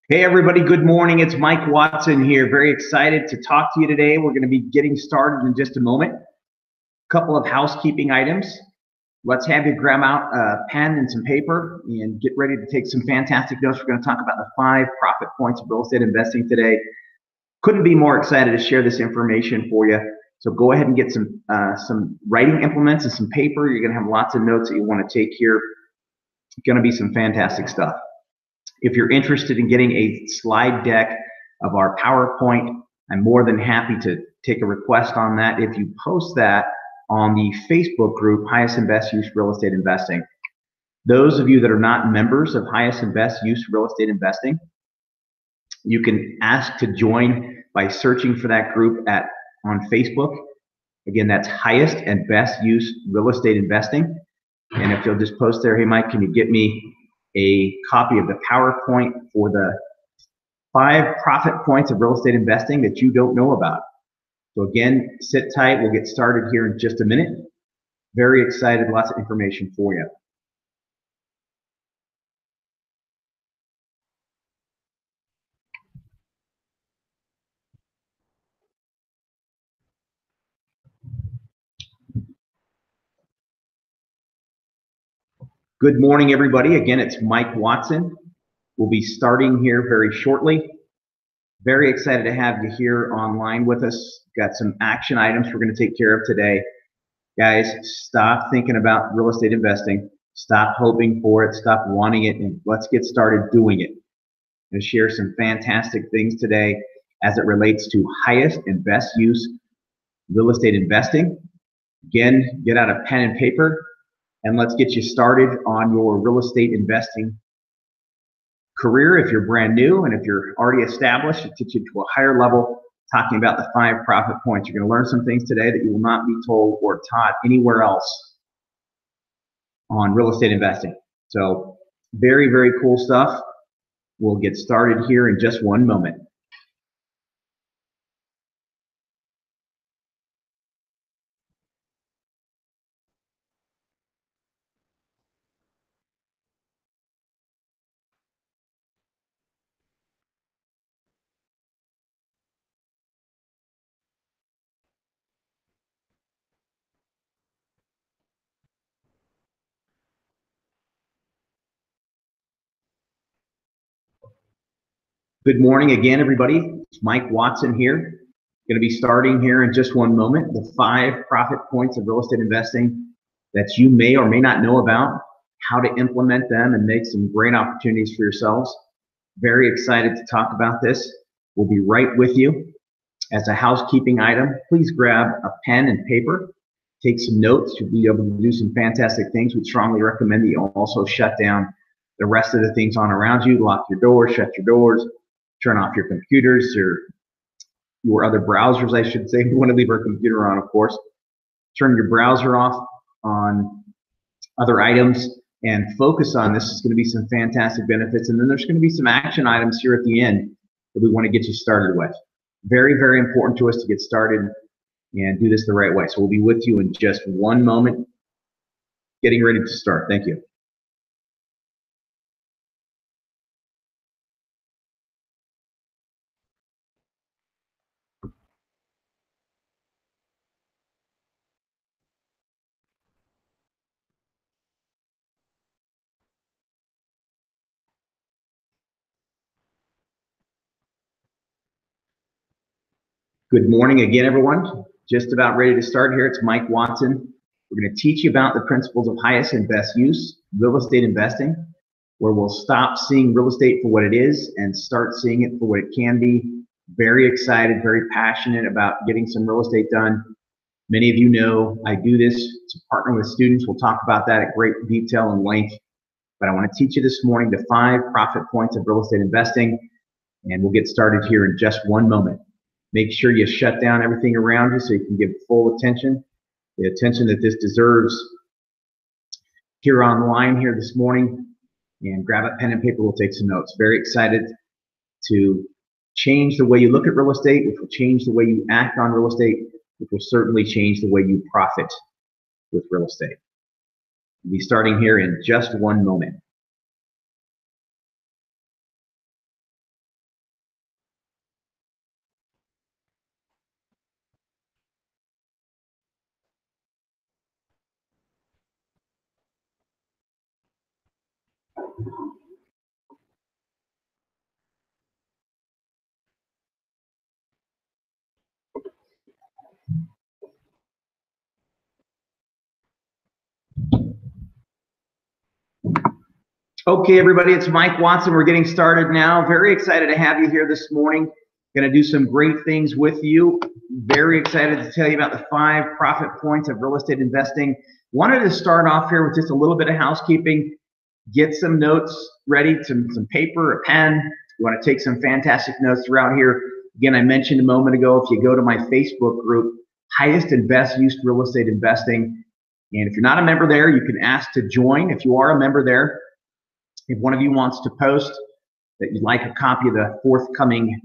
Hey everybody, good morning. It's Mike Watson here. Very excited to talk to you today. We're going to be getting started in just a moment. A couple of housekeeping items. Let's have you grab out a pen and some paper and get ready to take some fantastic notes. We're going to talk about the 5 profit points of real estate investing today. Couldn't be more excited to share this information for you. So go ahead and get some writing implements and some paper. You're going to have lots of notes that you want to take here. It's going to be some fantastic stuff. If you're interested in getting a slide deck of our PowerPoint, I'm more than happy to take a request on that. If you post that on the Facebook group, Highest and Best Use Real Estate Investing. Those of you that are not members of Highest and Best Use Real Estate Investing, you can ask to join by searching for that group on Facebook. Again, that's Highest and Best Use Real Estate Investing. And if you'll just post there, hey Mike, can you get me a copy of the PowerPoint for the 5 profit points of real estate investing that you don't know about. So again, sit tight. We'll get started here in just a minute. Very excited, lots of information for you. Good morning, everybody. Again, it's Mike Watson. We'll be starting here very shortly. Very excited to have you here online with us. Got some action items we're going to take care of today. Guys, stop thinking about real estate investing. Stop hoping for it. Stop wanting it. And let's get started doing it. I'm going to share some fantastic things today as it relates to highest and best use real estate investing. Again, get out a pen and paper and let's get you started on your real estate investing career if you're brand new, and if you're already established, it gets you to a higher level, talking about the 5 profit points. You're going to learn some things today that you will not be told or taught anywhere else on real estate investing. So very, very cool stuff. We'll get started here in just one moment. Good morning again, everybody. It's Mike Watson here. Going to be starting here in just one moment. The 5 profit points of real estate investing that you may or may not know about, how to implement them and make some great opportunities for yourselves. Very excited to talk about this. We'll be right with you. As a housekeeping item, please grab a pen and paper. Take some notes. You'll be able to do some fantastic things. We strongly recommend that you also shut down the rest of the things on around you. Lock your doors, shut your doors, turn off your computers, your other browsers, I should say. We want to leave our computer on, of course. Turn your browser off on other items and focus on this. Is going to be some fantastic benefits. And then there's going to be some action items here at the end that we want to get you started with. Very, very important to us to get started and do this the right way. So we'll be with you in just one moment, getting ready to start. Thank you. Good morning again, everyone. Just about ready to start here. It's Mike Watson. We're going to teach you about the principles of highest and best use real estate investing, where we'll stop seeing real estate for what it is and start seeing it for what it can be. Very excited, very passionate about getting some real estate done. Many of you know I do this to partner with students. We'll talk about that at great detail and length. But I want to teach you this morning the 5 profit points of real estate investing, and we'll get started here in just one moment. Make sure you shut down everything around you so you can give full attention, the attention that this deserves. Here online here this morning, and grab a pen and paper. We'll take some notes. Very excited to change the way you look at real estate, which will change the way you act on real estate, which will certainly change the way you profit with real estate. We'll be starting here in just one moment. Okay, everybody, it's Mike Watson. We're getting started now. Very excited to have you here this morning. Going to do some great things with you. Very excited to tell you about the 5 profit points of real estate investing. Wanted to start off here with just a little bit of housekeeping. Get some notes ready, some paper, a pen. You want to take some fantastic notes throughout here. Again, I mentioned a moment ago, if you go to my Facebook group, Highest and Best Used Real Estate Investing. And if you're not a member there, you can ask to join. If you are a member there, if one of you wants to post that you'd like a copy of the forthcoming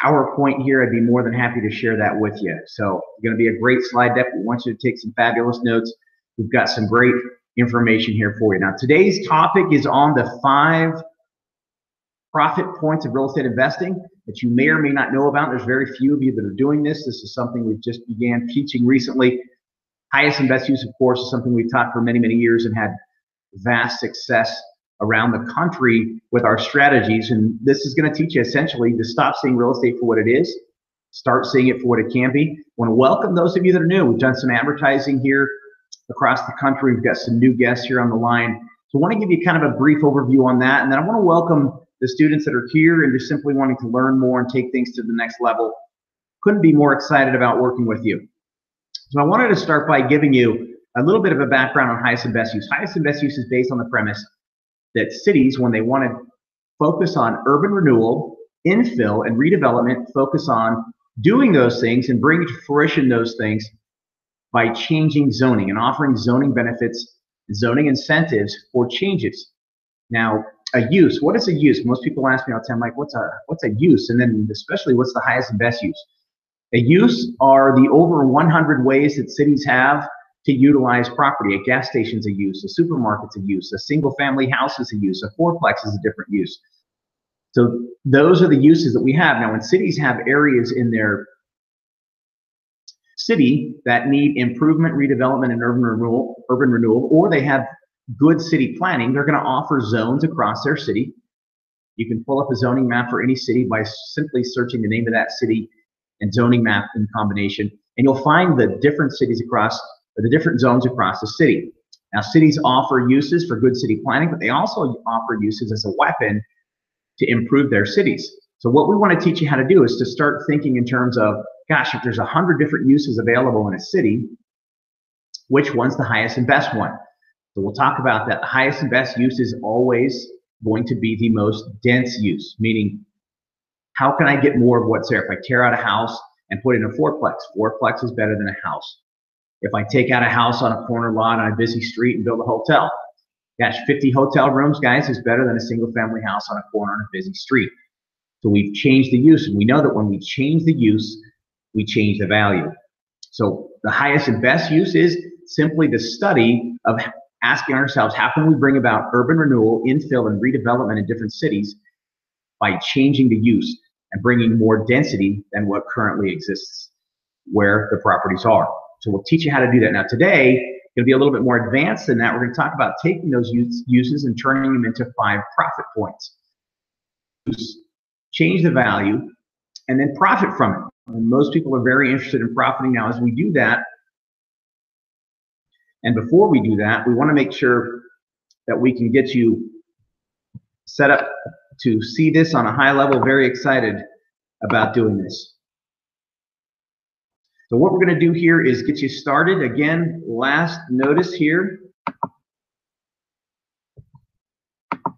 PowerPoint here, I'd be more than happy to share that with you. So it's going to be a great slide deck. We want you to take some fabulous notes. We've got some great information here for you. Now, today's topic is on the 5 profit points of real estate investing that you may or may not know about. There's very few of you that are doing this. This is something we've just began teaching recently. Highest and best use, of course, is something we've taught for many, many years and had vast success around the country with our strategies. And this is going to teach you essentially to stop seeing real estate for what it is, start seeing it for what it can be. I want to welcome those of you that are new. We've done some advertising here across the country. We've got some new guests here on the line. So I want to give you kind of a brief overview on that. And then I want to welcome the students that are here and just simply wanting to learn more and take things to the next level. Couldn't be more excited about working with you. So I wanted to start by giving you a little bit of a background on highest and best use. Highest and best use is based on the premise that cities, when they want to focus on urban renewal, infill, and redevelopment, focus on doing those things and bring to fruition those things by changing zoning and offering zoning benefits, zoning incentives for changes. Now, a use, what is a use? Most people ask me all the time, like, what's a use? And then especially, what's the highest and best use? A use are the over 100 ways that cities have to utilize property. A gas station's a use, a supermarket's a use, a single family house is a use, a fourplex is a different use. So those are the uses that we have. Now, when cities have areas in their city that need improvement, redevelopment, and urban renewal, or they have good city planning, they're going to offer zones across their city. You can pull up a zoning map for any city by simply searching the name of that city and zoning map in combination, and you'll find the different cities across, or the different zones across the city. Now, cities offer uses for good city planning, but they also offer uses as a weapon to improve their cities. So what we want to teach you how to do is to start thinking in terms of, gosh, if there's 100 different uses available in a city, which one's the highest and best one? So we'll talk about that. The highest and best use is always going to be the most dense use, meaning how can I get more of what's there? If I tear out a house and put in a fourplex is better than a house. If I take out a house on a corner lot on a busy street and build a hotel, gosh, 50 hotel rooms, guys, is better than a single family house on a corner on a busy street. So we've changed the use, and we know that when we change the use, we change the value. So the highest and best use is simply the study of asking ourselves, how can we bring about urban renewal, infill, and redevelopment in different cities by changing the use and bringing more density than what currently exists where the properties are. So we'll teach you how to do that. Now today, it's going to be a little bit more advanced than that. We're going to talk about taking those uses and turning them into 5 profit points. Change the value, and then profit from it. And most people are very interested in profiting. Now, as we do that, and before we do that, we want to make sure that we can get you set up to see this on a high level. Very excited about doing this. So what we're going to do here is get you started. Again, last notice here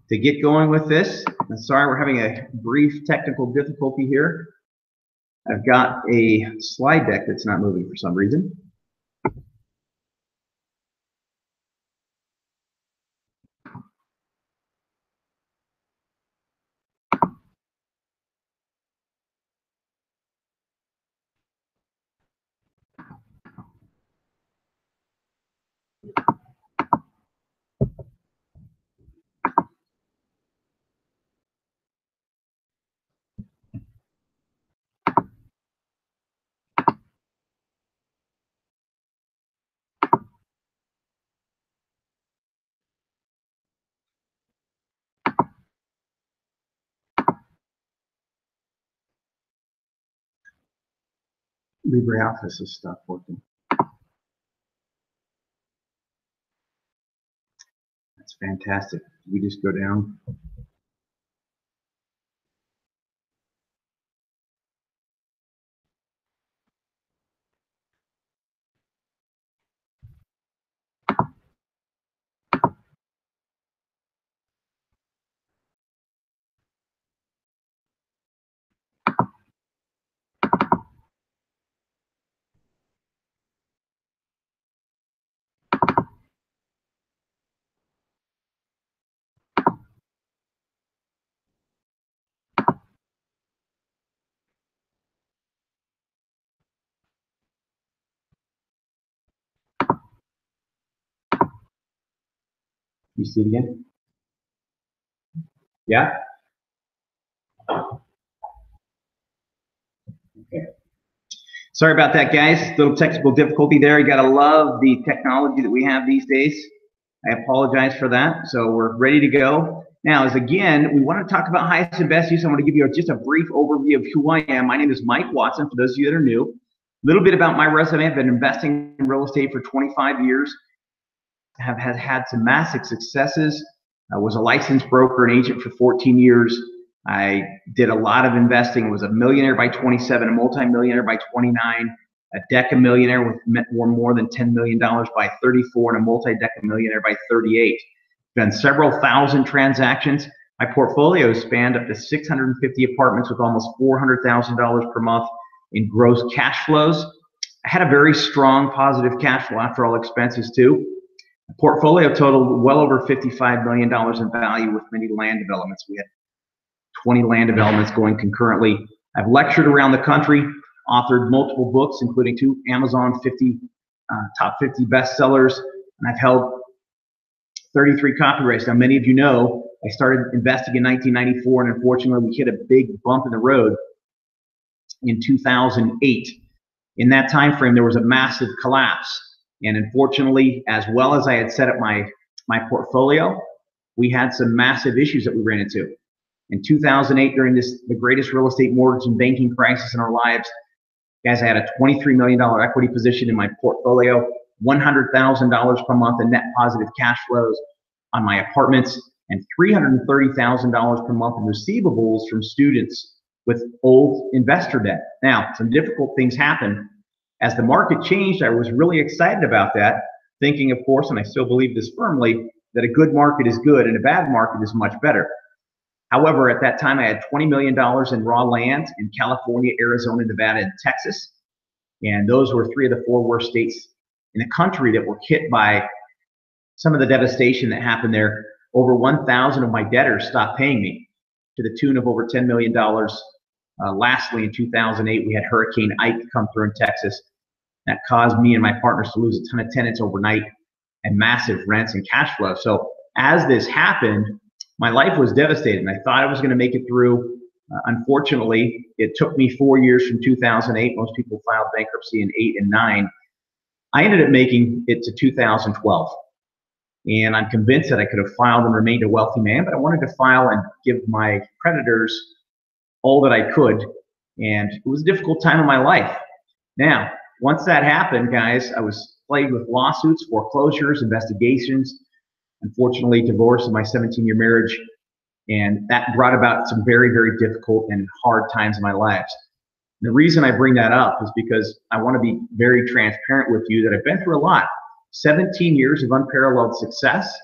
to get going with this. I'm sorry, we're having a brief technical difficulty here. I've got a slide deck that's not moving for some reason. LibreOffice has stopped working. That's fantastic. We just go down. You see it again? Yeah? Okay. Sorry about that, guys. Little technical difficulty there. You gotta love the technology that we have these days. I apologize for that. So we're ready to go. Now, as again, we want to talk about highest and best use. I want to give you just a brief overview of who I am. My name is Mike Watson, for those of you that are new. A little bit about my resume. I've been investing in real estate for 25 years. I have had some massive successes. I was a licensed broker and agent for 14 years. I did a lot of investing. I was a millionaire by 27, a multimillionaire by 29, a decamillionaire with more than $10 million by 34, and a multi-decamillionaire by 38. Done several thousand transactions. My portfolio spanned up to 650 apartments with almost $400,000 per month in gross cash flows. I had a very strong positive cash flow after all expenses too. The portfolio totaled well over $55 million in value with many land developments. We had 20 land developments going concurrently. I've lectured around the country, authored multiple books, including 2 Amazon top 50 bestsellers, and I've held 33 copyrights. Now, many of you know I started investing in 1994, and unfortunately, we hit a big bump in the road in 2008. In that time frame, there was a massive collapse, and unfortunately, as well as I had set up my portfolio, we had some massive issues that we ran into. In 2008, during the greatest real estate mortgage and banking crisis in our lives, guys, I had a $23 million equity position in my portfolio, $100,000 per month in net positive cash flows on my apartments, and $330,000 per month in receivables from students with old investor debt. Now, some difficult things happened. As the market changed, I was really excited about that, thinking, of course, and I still believe this firmly, that a good market is good and a bad market is much better. However, at that time, I had $20 million in raw land in California, Arizona, Nevada, and Texas. And those were 3 of the 4 worst states in the country that were hit by some of the devastation that happened there. Over 1,000 of my debtors stopped paying me to the tune of over $10 million. Lastly, in 2008, we had Hurricane Ike come through in Texas. That caused me and my partners to lose a ton of tenants overnight and massive rents and cash flow. So as this happened, my life was devastated, and I thought I was going to make it through. Unfortunately, it took me 4 years from 2008. Most people filed bankruptcy in 8 and 9. I ended up making it to 2012. And I'm convinced that I could have filed and remained a wealthy man, but I wanted to file and give my creditors all that I could. And it was a difficult time in my life. Now, once that happened, guys, I was plagued with lawsuits, foreclosures, investigations, unfortunately divorced in my 17-year marriage. And that brought about some very, very difficult and hard times in my life. The reason I bring that up is because I want to be very transparent with you that I've been through a lot. 17 years of unparalleled success.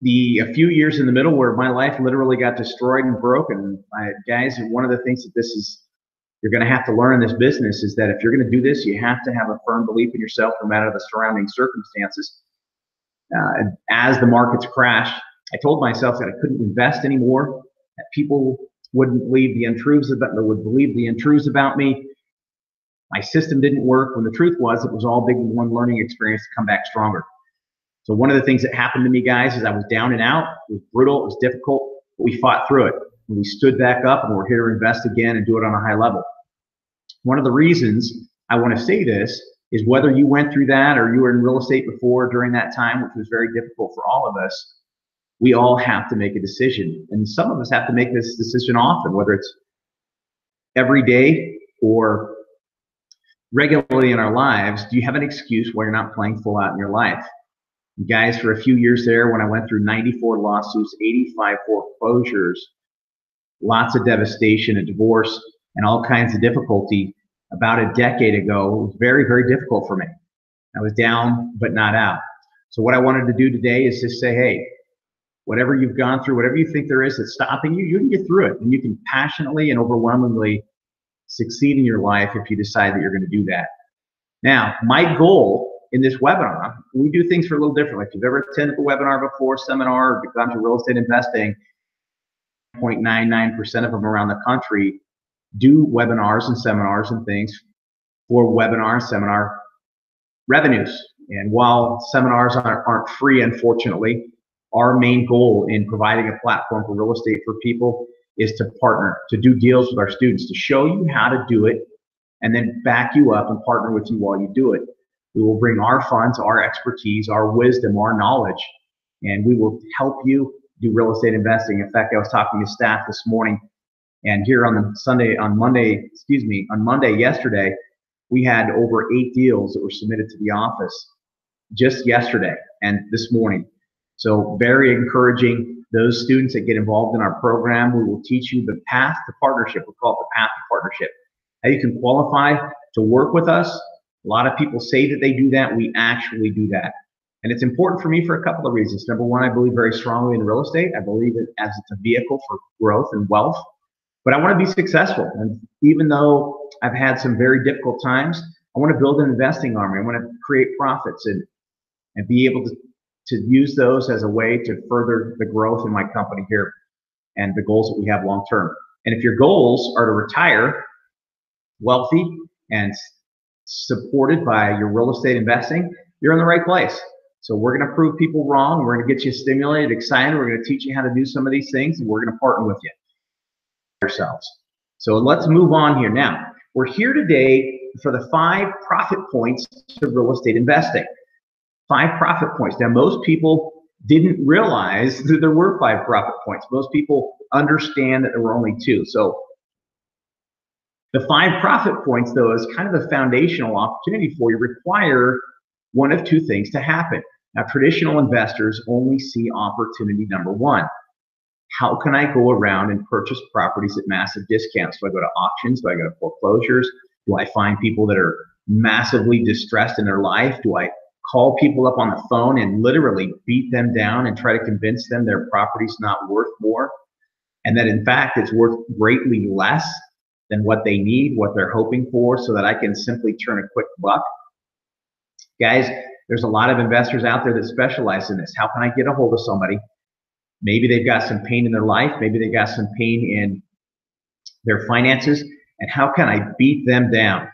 A few years in the middle where my life literally got destroyed and broken. Guys, one of the things that you're going to have to learn in this business is that if you're going to do this, you have to have a firm belief in yourself no matter the surrounding circumstances. As the markets crashed, I told myself that I couldn't invest anymore, that people wouldn't believe the untruths about me. My system didn't work, when the truth was it was all big one learning experience to come back stronger. So one of the things that happened to me, guys, is I was down and out. It was brutal, it was difficult, but we fought through it. And we stood back up, and we're here to invest again and do it on a high level. One of the reasons I want to say this is whether you went through that or you were in real estate before during that time, which was very difficult for all of us, we all have to make a decision. And some of us have to make this decision often, whether it's every day or regularly in our lives. Do you have an excuse why you're not playing full out in your life? Guys, for a few years there, when I went through 94 lawsuits, 85 foreclosures, lots of devastation, a divorce, and all kinds of difficulty, about a decade ago, it was very, very difficult for me. I was down, but not out. So what I wanted to do today is just say, hey, whatever you've gone through, whatever you think there is that's stopping you, you can get through it. And you can passionately and overwhelmingly succeed in your life if you decide that you're going to do that. Now, my goal in this webinar, we do things for a little differently. If you've ever attended a webinar before, seminar, or gone to real estate investing, 0.99% of them around the country do webinars and seminars and things for webinar and seminar revenues. And while seminars aren't free, unfortunately, our main goal in providing a platform for real estate for people is to partner, to do deals with our students, to show you how to do it, and then back you up and partner with you while you do it. We will bring our funds, our expertise, our wisdom, our knowledge, and we will help you do real estate investing. In fact, I was talking to staff this morning, and here on Monday yesterday, we had over 8 deals that were submitted to the office just yesterday and this morning. So very encouraging. Those students that get involved in our program, we will teach you the path to partnership. We call it the path to partnership. How you can qualify to work with us. A lot of people say that they do that. We actually do that. And it's important for me for a couple of reasons. Number one, I believe very strongly in real estate. I believe it as it's a vehicle for growth and wealth. But I want to be successful. And even though I've had some very difficult times, I want to build an investing army. I want to create profits and be able to use those as a way to further the growth in my company here and the goals that we have long term. And if your goals are to retire wealthy and supported by your real estate investing, you're in the right place. So we're going to prove people wrong. We're going to get you stimulated, excited. We're going to teach you how to do some of these things, and we're going to partner with you ourselves. So let's move on here. Now, we're here today for the 5 profit points to real estate investing. 5 profit points. Now, most people didn't realize that there were 5 profit points. Most people understand that there were only 2. So the 5 profit points, though, is kind of a foundational opportunity for you, require one of 2 things to happen. Now, traditional investors only see opportunity number 1. How can I go around and purchase properties at massive discounts? Do I go to auctions? Do I go to foreclosures? Do I find people that are massively distressed in their life? Do I call people up on the phone and literally beat them down and try to convince them their property's not worth more, and that in fact it's worth greatly less than what they need, what they're hoping for, so that I can simply turn a quick buck? Guys, there's a lot of investors out there that specialize in this. How can I get a hold of somebody? Maybe they've got some pain in their life. Maybe they've got some pain in their finances. And how can I beat them down?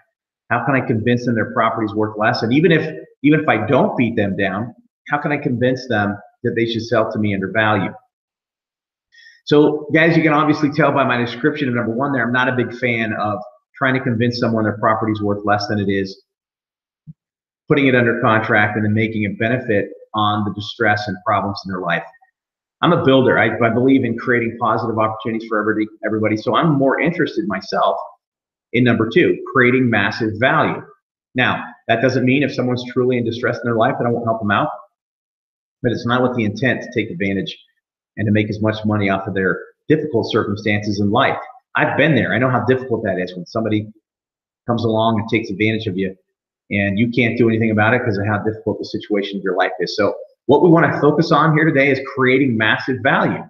How can I convince them their property's worth less? And even if I don't beat them down, how can I convince them that they should sell to me under value? So guys, you can obviously tell by my description of number 1 there, I'm not a big fan of trying to convince someone their property's worth less than it is, putting it under contract, and then making a benefit on the distress and problems in their life. I'm a builder. I believe in creating positive opportunities for everybody. So I'm more interested myself in number 2, creating massive value. Now, that doesn't mean if someone's truly in distress in their life that I won't help them out, but it's not with the intent to take advantage and to make as much money off of their difficult circumstances in life. I've been there. I know how difficult that is when somebody comes along and takes advantage of you and you can't do anything about it because of how difficult the situation of your life is. So what we want to focus on here today is creating massive value.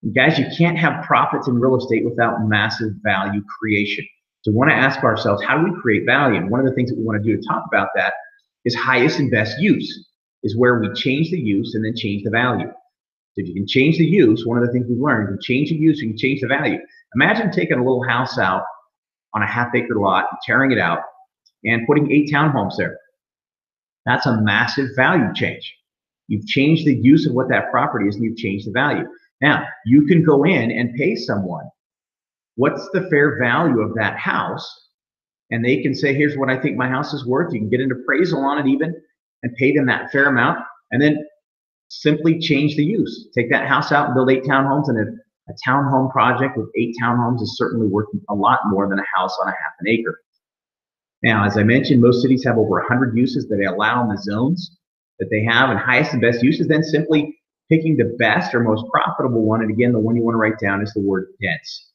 And guys, you can't have profits in real estate without massive value creation. So we want to ask ourselves, how do we create value? And one of the things that we want to do to talk about that is highest and best use, is where we change the use and then change the value. So if you can change the use, one of the things we've learned, you can change the use, you can change the value. Imagine taking a little house out on a half-acre lot, tearing it out, and putting 8 townhomes there. That's a massive value change. You've changed the use of what that property is, and you've changed the value. Now, you can go in and pay someone, what's the fair value of that house? And they can say, here's what I think my house is worth. You can get an appraisal on it even and pay them that fair amount, and then simply change the use. Take that house out and build 8 townhomes, and a townhome project with 8 townhomes is certainly worth a lot more than a house on a half an acre. Now, as I mentioned, most cities have over 100 uses that they allow in the zones. that they have, and highest and best use is then simply picking the best or most profitable one. And again, the one you want to write down is the word dense.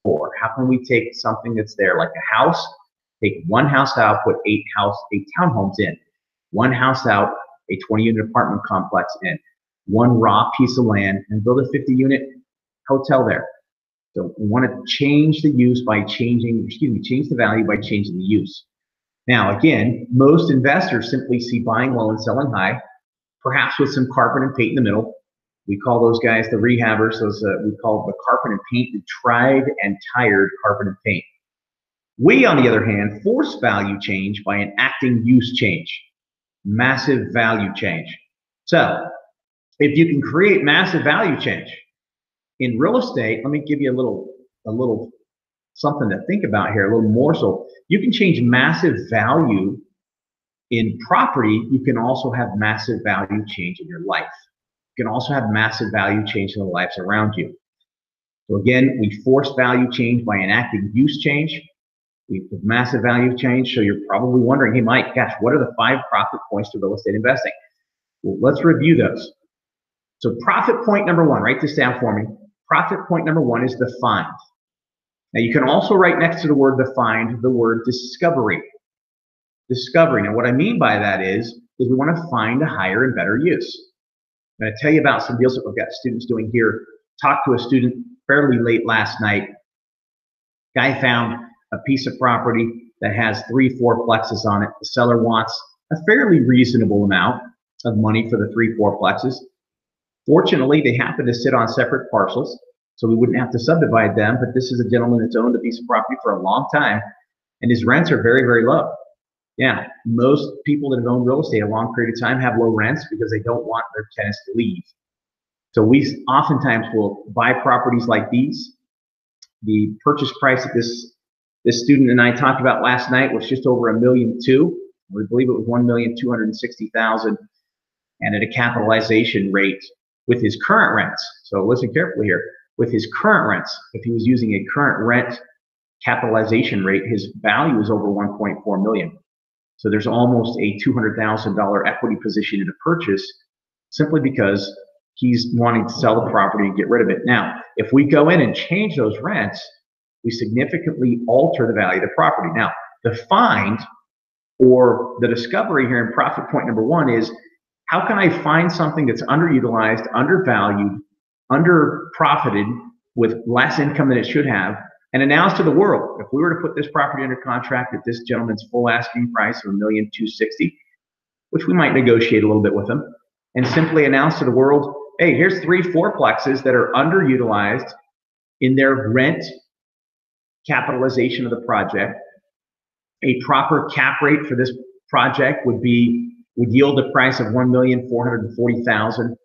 Or how can we take something that's there, like a house, take one house out, put eight townhomes in, one house out, a 20-unit apartment complex in, one raw piece of land, and build a 50-unit hotel there. So we want to change the use by change the value by changing the use. Now, again, most investors simply see buying low and selling high, perhaps with some carpet and paint in the middle. We call those guys the rehabbers. We call the carpet and paint the tried and tired carpet and paint. We, on the other hand, force value change by enacting use change, massive value change. So if you can create massive value change in real estate, let me give you a little something to think about here, a little morsel. You can change massive value in property. You can also have massive value change in your life. You can also have massive value change in the lives around you. So again, we force value change by enacting use change. We put massive value change. So you're probably wondering, hey, Mike, gosh, what are the 5 profit points to real estate investing? Well, let's review those. So profit point number 1, write this down for me. Profit point number 1 is the find. Now you can also write next to the word the find, the word discovery. Discovery. Now what I mean by that is we want to find a higher and better use. I'm going to tell you about some deals that we've got students doing here. Talked to a student fairly late last night. Guy found a piece of property that has 3 fourplexes on it. The seller wants a fairly reasonable amount of money for the 3 fourplexes. Fortunately, they happen to sit on separate parcels, so we wouldn't have to subdivide them, but this is a gentleman that's owned a piece of property for a long time, and his rents are very, very low. Yeah, most people that have owned real estate a long period of time have low rents because they don't want their tenants to leave. So we oftentimes will buy properties like these. The purchase price that this student and I talked about last night was just over $1.2 million. We believe it was $1,260,000, and at a capitalization rate with his current rents. So listen carefully here. With his current rents, if he was using a current rent capitalization rate, his value is over $1.4 million. So there's almost a $200,000 equity position in a purchase simply because he's wanting to sell the property and get rid of it. Now, if we go in and change those rents, we significantly alter the value of the property. Now, the find or the discovery here in profit point number 1 is, how can I find something that's underutilized, undervalued, under-profited with less income than it should have, and announce to the world, if we were to put this property under contract at this gentleman's full asking price of $1,260,000, which we might negotiate a little bit with him, and simply announce to the world, hey, here's 3 fourplexes that are underutilized in their rent capitalization of the project. A proper cap rate for this project would yield a price of $1,440,000,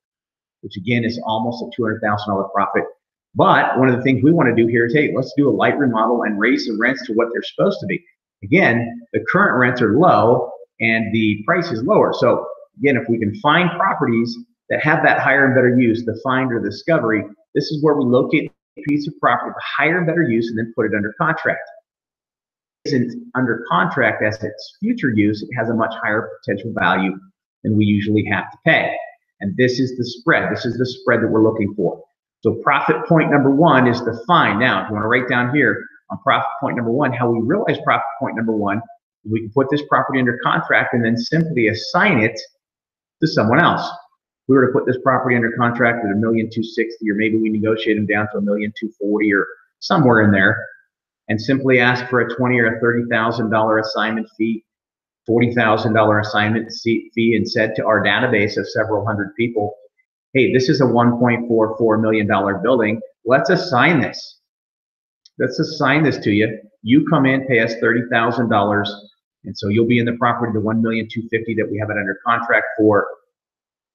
which again is almost a $200,000 profit. But one of the things we want to do here is, hey, let's do a light remodel and raise the rents to what they're supposed to be. Again, the current rents are low and the price is lower. So again, if we can find properties that have that higher and better use, the find or the discovery, this is where we locate a piece of property with a higher and better use and then put it under contract. It isn't under contract as its future use, it has a much higher potential value than we usually have to pay. And this is the spread. This is the spread that we're looking for. So profit point number 1 is the find. Now, if you want to write down here on profit point number 1, how we realize profit point number 1, we can put this property under contract and then simply assign it to someone else. If we were to put this property under contract at $1,260,000, or maybe we negotiate them down to $1,240,000 or somewhere in there, and simply ask for a $20,000 or a $30,000 assignment fee, $40,000 assignment fee, and said to our database of several hundred people, hey, this is a $1.44 million building. Let's assign this. Let's assign this to you. You come in, pay us $30,000, and so you'll be in the property, the $1,250,000 that we have it under contract for.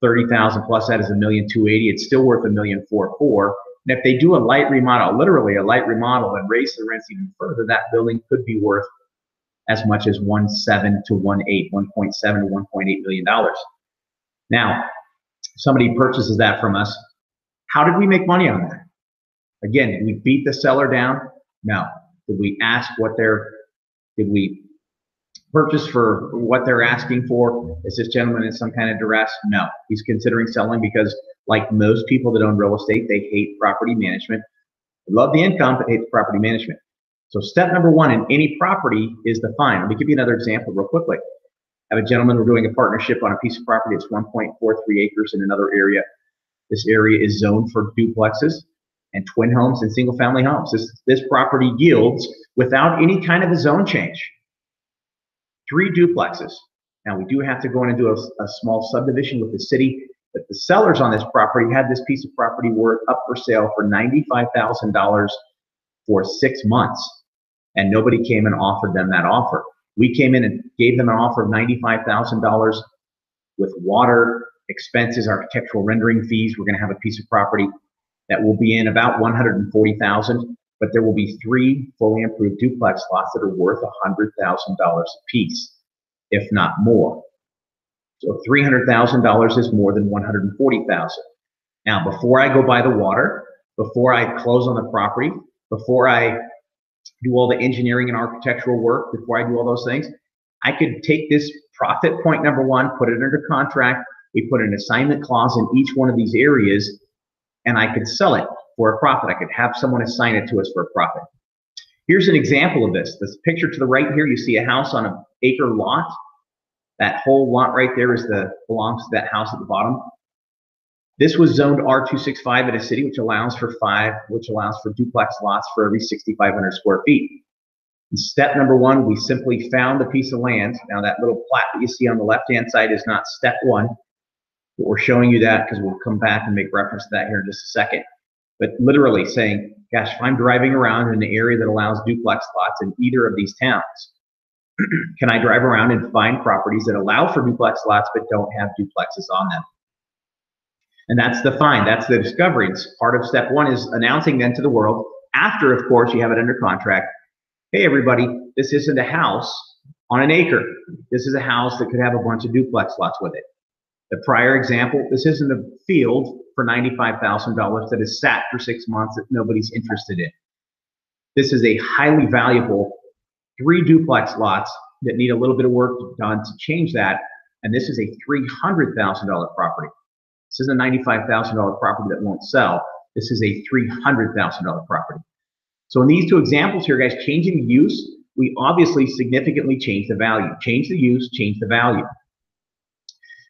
$30,000 plus that is $1,280,000. It's still worth $1,440,000. And if they do a light remodel, literally a light remodel, and raise the rents even further, that building could be worth as much as $1.7 to $1.8 million. Now, somebody purchases that from us. How did we make money on that? Again, did we beat the seller down? No. Did we ask did we purchase for what they're asking for? Is this gentleman in some kind of duress? No, he's considering selling because, like most people that own real estate, they hate property management. They love the income, but hate the property management. So step number one in any property is the fine. Let me give you another example real quickly. I have a gentleman, we're doing a partnership on a piece of property. It's 1.43 acres in another area. This area is zoned for duplexes and twin homes and single family homes. This property yields, without any kind of a zone change, 3 duplexes. Now we do have to go in and do a small subdivision with the city, but the sellers on this property had this piece of property worth up for sale for $95,000 for 6 months, and nobody came and offered them that offer. We came in and gave them an offer of $95,000 with water, expenses, architectural rendering fees. We're going to have a piece of property that will be in about $140,000, but there will be 3 fully improved duplex lots that are worth $100,000 a piece, if not more. So $300,000 is more than $140,000. Now, before I go buy the water, before I close on the property, before I do all the engineering and architectural work, before I do all those things, I could take this profit point number one, put it under contract. We put an assignment clause in each one of these areas, and I could sell it for a profit. I could have someone assign it to us for a profit. Here's an example of this. This picture to the right here, you see a house on an acre lot. That whole lot right there belongs to that house at the bottom. This was zoned R265 at a city, which allows for duplex lots for every 6,500 square feet. In step number one, we simply found the piece of land. Now that little plat that you see on the left-hand side is not step one, but we're showing you that because we'll come back and make reference to that here in just a second. But literally saying, gosh, if I'm driving around in an area that allows duplex lots in either of these towns, can I drive around and find properties that allow for duplex lots but don't have duplexes on them? And that's the find, that's the discovery. It's part of step one is announcing then to the world, after, of course, you have it under contract. Hey, everybody, this isn't a house on an acre. This is a house that could have a bunch of duplex lots with it. The prior example, this isn't a field for $95,000 that is sat for 6 months that nobody's interested in. This is a highly valuable 3 duplex lots that need a little bit of work done to change that. And this is a $300,000 property. This isn't a $95,000 property that won't sell. This is a $300,000 property. So in these 2 examples here, guys, changing the use, we obviously significantly change the value. Change the use, change the value.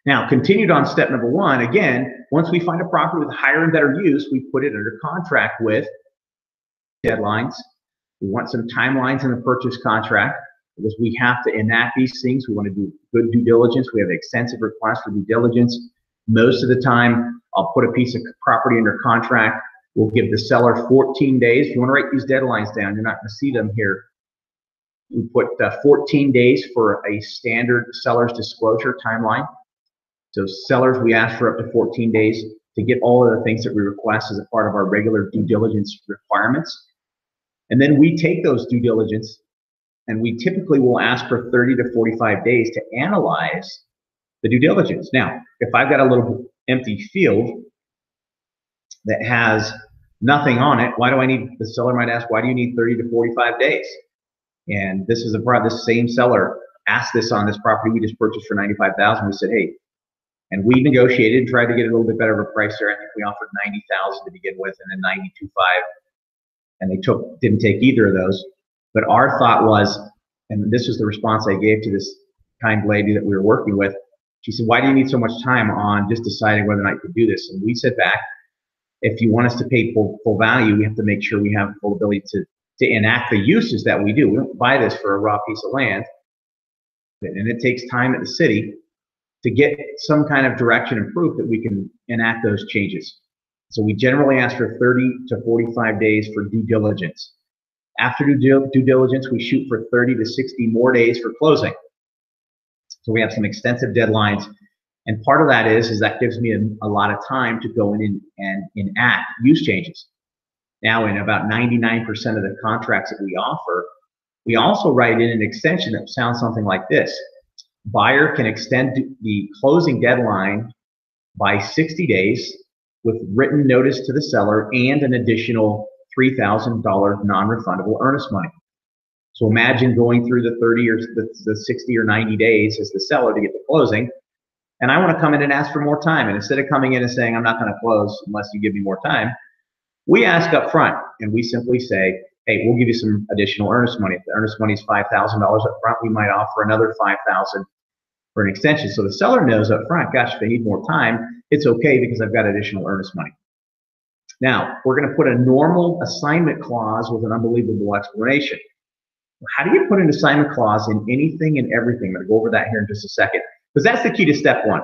Now, continued on step number one, again, once we find a property with higher and better use, we put it under contract with deadlines. We want some timelines in the purchase contract because we have to enact these things. We want to do good due diligence. We have extensive requests for due diligence. Most of the time, I'll put a piece of property under contract. We'll give the seller 14 days. If you want to write these deadlines down, you're not going to see them here. We put 14 days for a standard seller's disclosure timeline. So sellers, we ask for up to 14 days to get all of the things that we request as a part of our regular due diligence requirements. And then we take those due diligence and we typically will ask for 30 to 45 days to analyze the due diligence. Now, if I've got a little empty field that has nothing on it, why do I need, the seller might ask, why do you need 30 to 45 days? And this is this same seller asked this on this property we just purchased for $95,000. We said, hey, and we negotiated and tried to get a little bit better of a price there. I think we offered $90,000 to begin with and then $92,500. And they didn't take either of those. But our thought was, and this was the response I gave to this kind lady that we were working with. She said, why do you need so much time on just deciding whether or not you could do this? And we said back, if you want us to pay full value, we have to make sure we have full ability to enact the uses that we do. We don't buy this for a raw piece of land. And it takes time at the city to get some kind of direction and proof that we can enact those changes. So we generally ask for 30 to 45 days for due diligence. After due diligence, we shoot for 30 to 60 more days for closing. So we have some extensive deadlines. And part of that is that gives me a lot of time to go in and enact use changes. Now, in about 99% of the contracts that we offer, we also write in an extension that sounds something like this. Buyer can extend the closing deadline by 60 days with written notice to the seller and an additional $3,000 non-refundable earnest money. So imagine going through the 30 or the 60 or 90 days as the seller to get the closing, and I want to come in and ask for more time. And instead of coming in and saying, I'm not going to close unless you give me more time, we ask up front and we simply say, hey, we'll give you some additional earnest money. If the earnest money is $5,000 up front, we might offer another $5,000 for an extension. So the seller knows up front, gosh, if they need more time, it's okay because I've got additional earnest money. Now, we're going to put a normal assignment clause with an unbelievable explanation. How do you put an assignment clause in anything and everything? I'm going to go over that here in just a second, because that's the key to step one.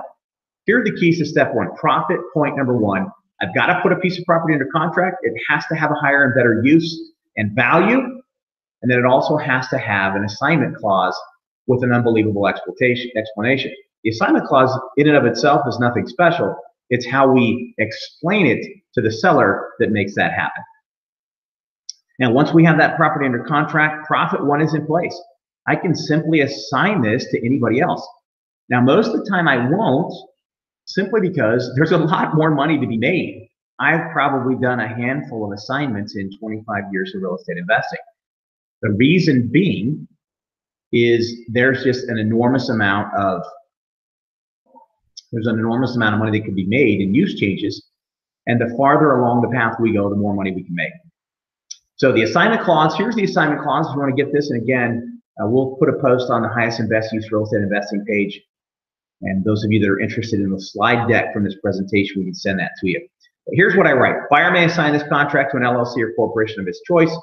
Here are the keys to step one. Profit point number one. I've got to put a piece of property under contract. It has to have a higher and better use and value. And then it also has to have an assignment clause with an unbelievable explanation. The assignment clause in and of itself is nothing special. It's how we explain it to the seller that makes that happen. Now, once we have that property under contract, profit one is in place. I can simply assign this to anybody else. Now, most of the time I won't, simply because there's a lot more money to be made. I've probably done a handful of assignments in 25 years of real estate investing. The reason being is there's just an enormous amount of money that can be made in use changes. And the farther along the path we go, the more money we can make. So the assignment clause, here's the assignment clause. If you want to get this, and again, we'll put a post on the highest and best use real estate investing page. And those of you that are interested in the slide deck from this presentation, we can send that to you. But here's what I write. Buyer may assign this contract to an LLC or corporation of his choice.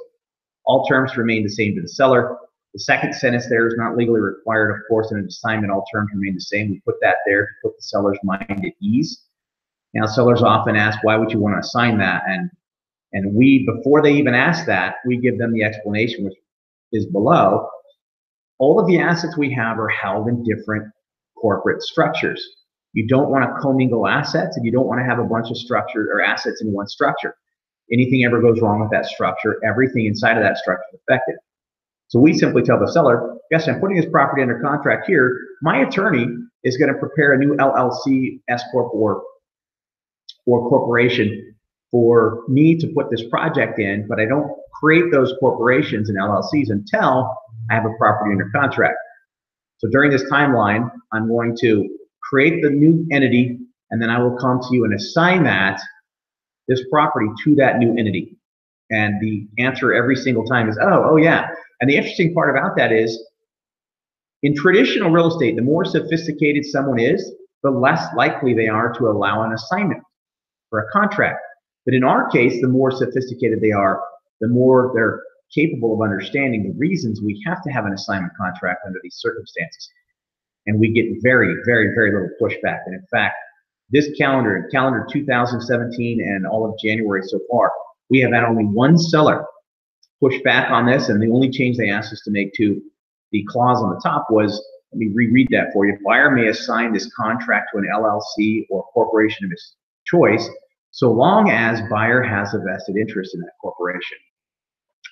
All terms remain the same to the seller. The second sentence there is not legally required, of course, in an assignment. All terms remain the same. We put that there to put the seller's mind at ease. Now, sellers often ask, why would you want to assign that? And we, before they even ask that, we give them the explanation, which is below. All of the assets we have are held in different corporate structures. You don't want to commingle assets, and you don't want to have a bunch of structure or assets in one structure. Anything ever goes wrong with that structure, everything inside of that structure is affected. So we simply tell the seller, yes, I'm putting this property under contract here. My attorney is going to prepare a new LLC, S Corp, or corporation for me to put this project in, but I don't create those corporations and LLCs until I have a property under contract. So during this timeline, I'm going to create the new entity, and then I will come to you and assign this property to that new entity. And the answer every single time is, oh yeah. And the interesting part about that is, in traditional real estate, the more sophisticated someone is, the less likely they are to allow an assignment for a contract. But in our case, the more sophisticated they are, the more they're capable of understanding the reasons we have to have an assignment contract under these circumstances. And we get very, very, very little pushback. And in fact, this calendar 2017 and all of January so far, we have had only one seller push back on this, and the only change they asked us to make to the clause on the top was, let me reread that for you. Buyer may assign this contract to an LLC or corporation of his choice, so long as buyer has a vested interest in that corporation.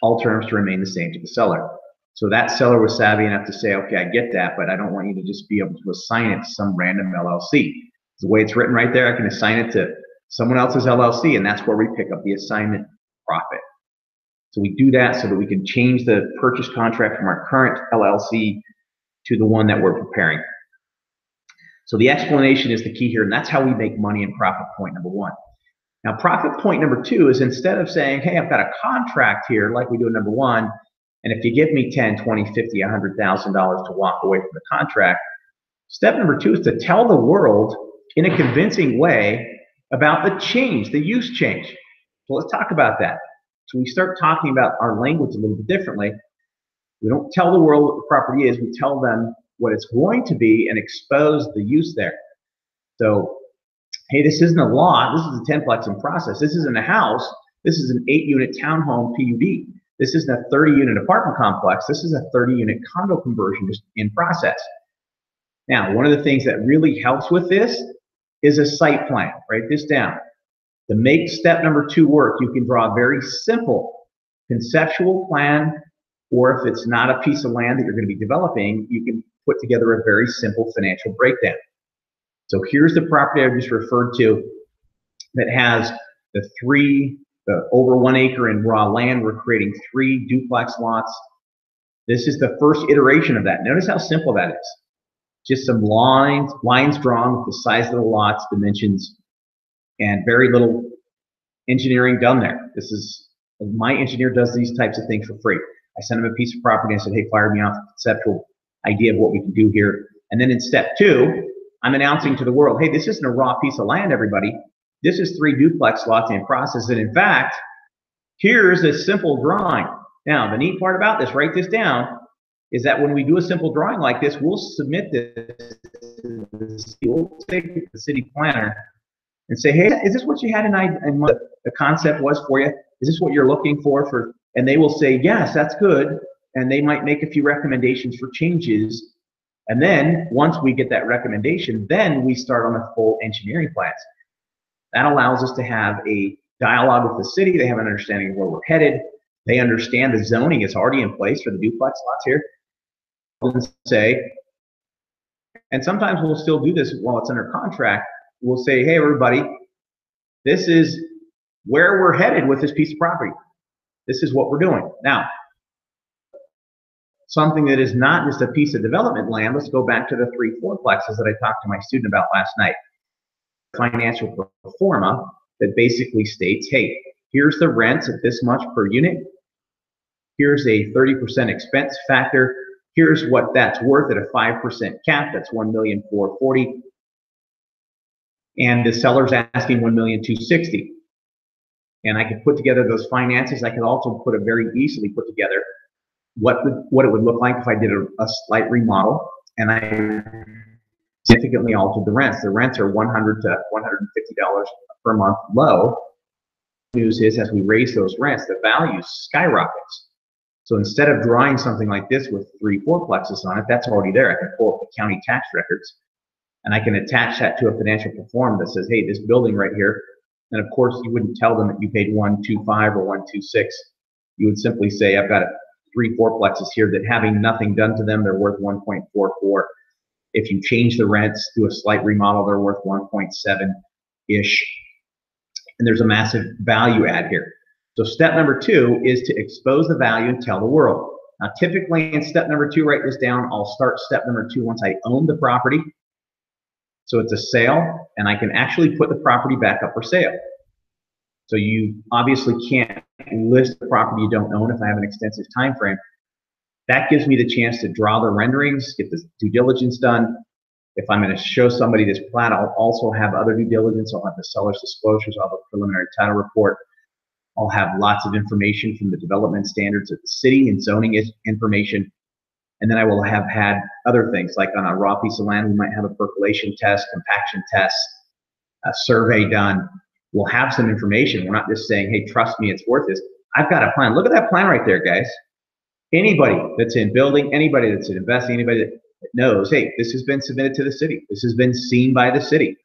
All terms to remain the same to the seller. So that seller was savvy enough to say, okay, I get that, but I don't want you to just be able to assign it to some random LLC. The way it's written right there, I can assign it to someone else's LLC, and that's where we pick up the assignment profit. So we do that so that we can change the purchase contract from our current LLC to the one that we're preparing. So the explanation is the key here, and that's how we make money in profit point number one. Now, profit point number two is, instead of saying, hey, I've got a contract here like we do in number one, and if you give me $10, $20, $50, $100,000 to walk away from the contract, step number two is to tell the world in a convincing way about the change, the use change. So let's talk about that. So we start talking about our language a little bit differently. We don't tell the world what the property is, we tell them what it's going to be and expose the use there. So, hey, this isn't a lot, this is a 10-plex in process. This isn't a house, this is an 8-unit townhome PUD. This isn't a 30-unit apartment complex, this is a 30-unit condo conversion just in process. Now, one of the things that really helps with this is a site plan. Write this down. To make step number two work, you can draw a very simple conceptual plan, or if it's not a piece of land that you're going to be developing, you can put together a very simple financial breakdown. So here's the property I just referred to that has the over 1 acre in raw land. We're creating 3 duplex lots. This is the first iteration of that. Notice how simple that is. Just some lines drawn with the size of the lots, dimensions, and very little engineering done there. This is, my engineer does these types of things for free. I sent him a piece of property and I said, hey, fire me off a conceptual idea of what we can do here. And then in step 2, I'm announcing to the world, hey, this isn't a raw piece of land, everybody. This is 3 duplex lots in process. And in fact, here's a simple drawing. Now, the neat part about this, write this down, is that when we do a simple drawing like this, we'll submit this to we'll take the city planner and say, hey, is this what you had in what the concept was for you? Is this what you're looking for? And they will say, yes, that's good. And they might make a few recommendations for changes. And then once we get that recommendation, then we start on the full engineering plans. That allows us to have a dialogue with the city. They have an understanding of where we're headed. They understand the zoning is already in place for the duplex lots here. And sometimes we'll still do this while it's under contract. We'll say, hey, everybody, this is where we're headed with this piece of property. This is what we're doing. Now, something that is not just a piece of development land, let's go back to the 3 fourplexes that I talked to my student about last night. Financial pro forma that basically states, hey, here's the rents at this much per unit. Here's a 30% expense factor. Here's what that's worth at a 5% cap. That's $1,440,000. And the seller's asking $1,260,000. And I could put together those finances. I could also very easily put together what it would look like if I did a slight remodel and I significantly altered the rents. The rents are $100 to $150 per month low. The news is, as we raise those rents, the value skyrockets. So instead of drawing something like this with 3 fourplexes on it, that's already there. I can pull up the county tax records and I can attach that to a financial pro forma that says, hey, this building right here. And of course, you wouldn't tell them that you paid $125,000 or $126,000. You would simply say, I've got 3 fourplexes here that, having nothing done to them, they're worth $1.44. If you change the rents, do a slight remodel, they're worth 1.7-ish. And there's a massive value add here. So step number 2 is to expose the value and tell the world. Now, typically in step number 2, write this down, I'll start step number 2 once I own the property. So it's a sale, and I can actually put the property back up for sale. So you obviously can't list the property you don't own if I have an extensive time frame. That gives me the chance to draw the renderings, get the due diligence done. If I'm going to show somebody this plat, I'll also have other due diligence. I'll have the seller's disclosures, I'll have a preliminary title report. I'll have lots of information from the development standards of the city and zoning information. And then I will have had other things, like on a raw piece of land, we might have a percolation test, compaction test, a survey done. We'll have some information. We're not just saying, hey, trust me, it's worth this. I've got a plan. Look at that plan right there, guys. Anybody that's in building, anybody that's in investing, anybody that knows, hey, this has been submitted to the city. This has been seen by the city.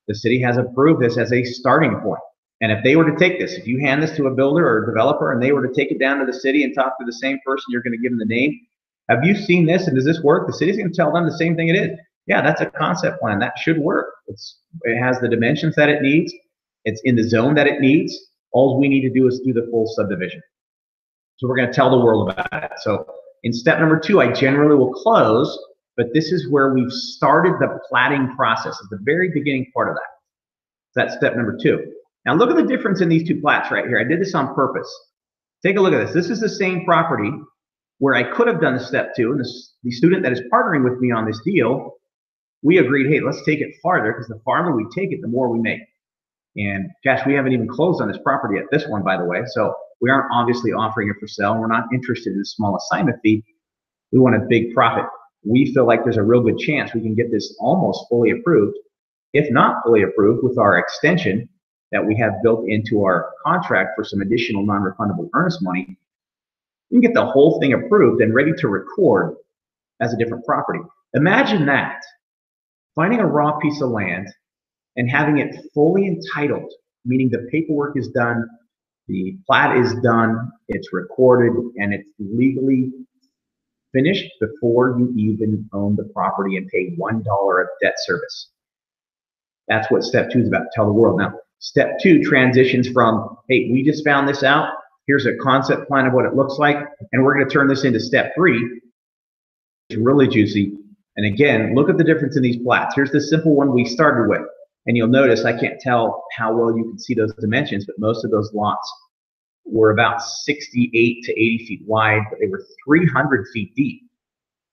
The city has approved this as a starting point. And if they were to take this, if you hand this to a builder or a developer and they were to take it down to the city and talk to the same person, you're going to give them the name. Have you seen this and does this work? The city's going to tell them the same thing it is. Yeah, that's a concept plan. That should work. It has the dimensions that it needs. It's in the zone that it needs. All we need to do is do the full subdivision. So we're going to tell the world about it. So in step number 2, I generally will close, but this is where we've started the platting process at the very beginning part of that. That's step number 2. Now look at the difference in these 2 plats right here. I did this on purpose. Take a look at this. This is the same property where I could have done step 2, and the student that is partnering with me on this deal, we agreed, hey, let's take it farther, because the farther we take it, the more we make. And gosh, we haven't even closed on this property yet, this one, by the way. So we aren't obviously offering it for sale. We're not interested in a small assignment fee. We want a big profit. We feel like there's a real good chance we can get this almost fully approved, if not fully approved, with our extension that we have built into our contract for some additional non-refundable earnest money. We can get the whole thing approved and ready to record as a different property. Imagine that, finding a raw piece of land and having it fully entitled, meaning the paperwork is done, the plat is done, it's recorded, and it's legally finished before you even own the property and pay $1 of debt service. That's what step 2 is about, tell the world. Now, step 2 transitions from, hey, we just found this out, Here's a concept plan of what it looks like, and we're going to turn this into step 3. It's really juicy. And again, look at the difference in these plats. Here's the simple one we started with. And you'll notice, I can't tell how well you can see those dimensions, but most of those lots were about 68 to 80 feet wide, but they were 300 feet deep,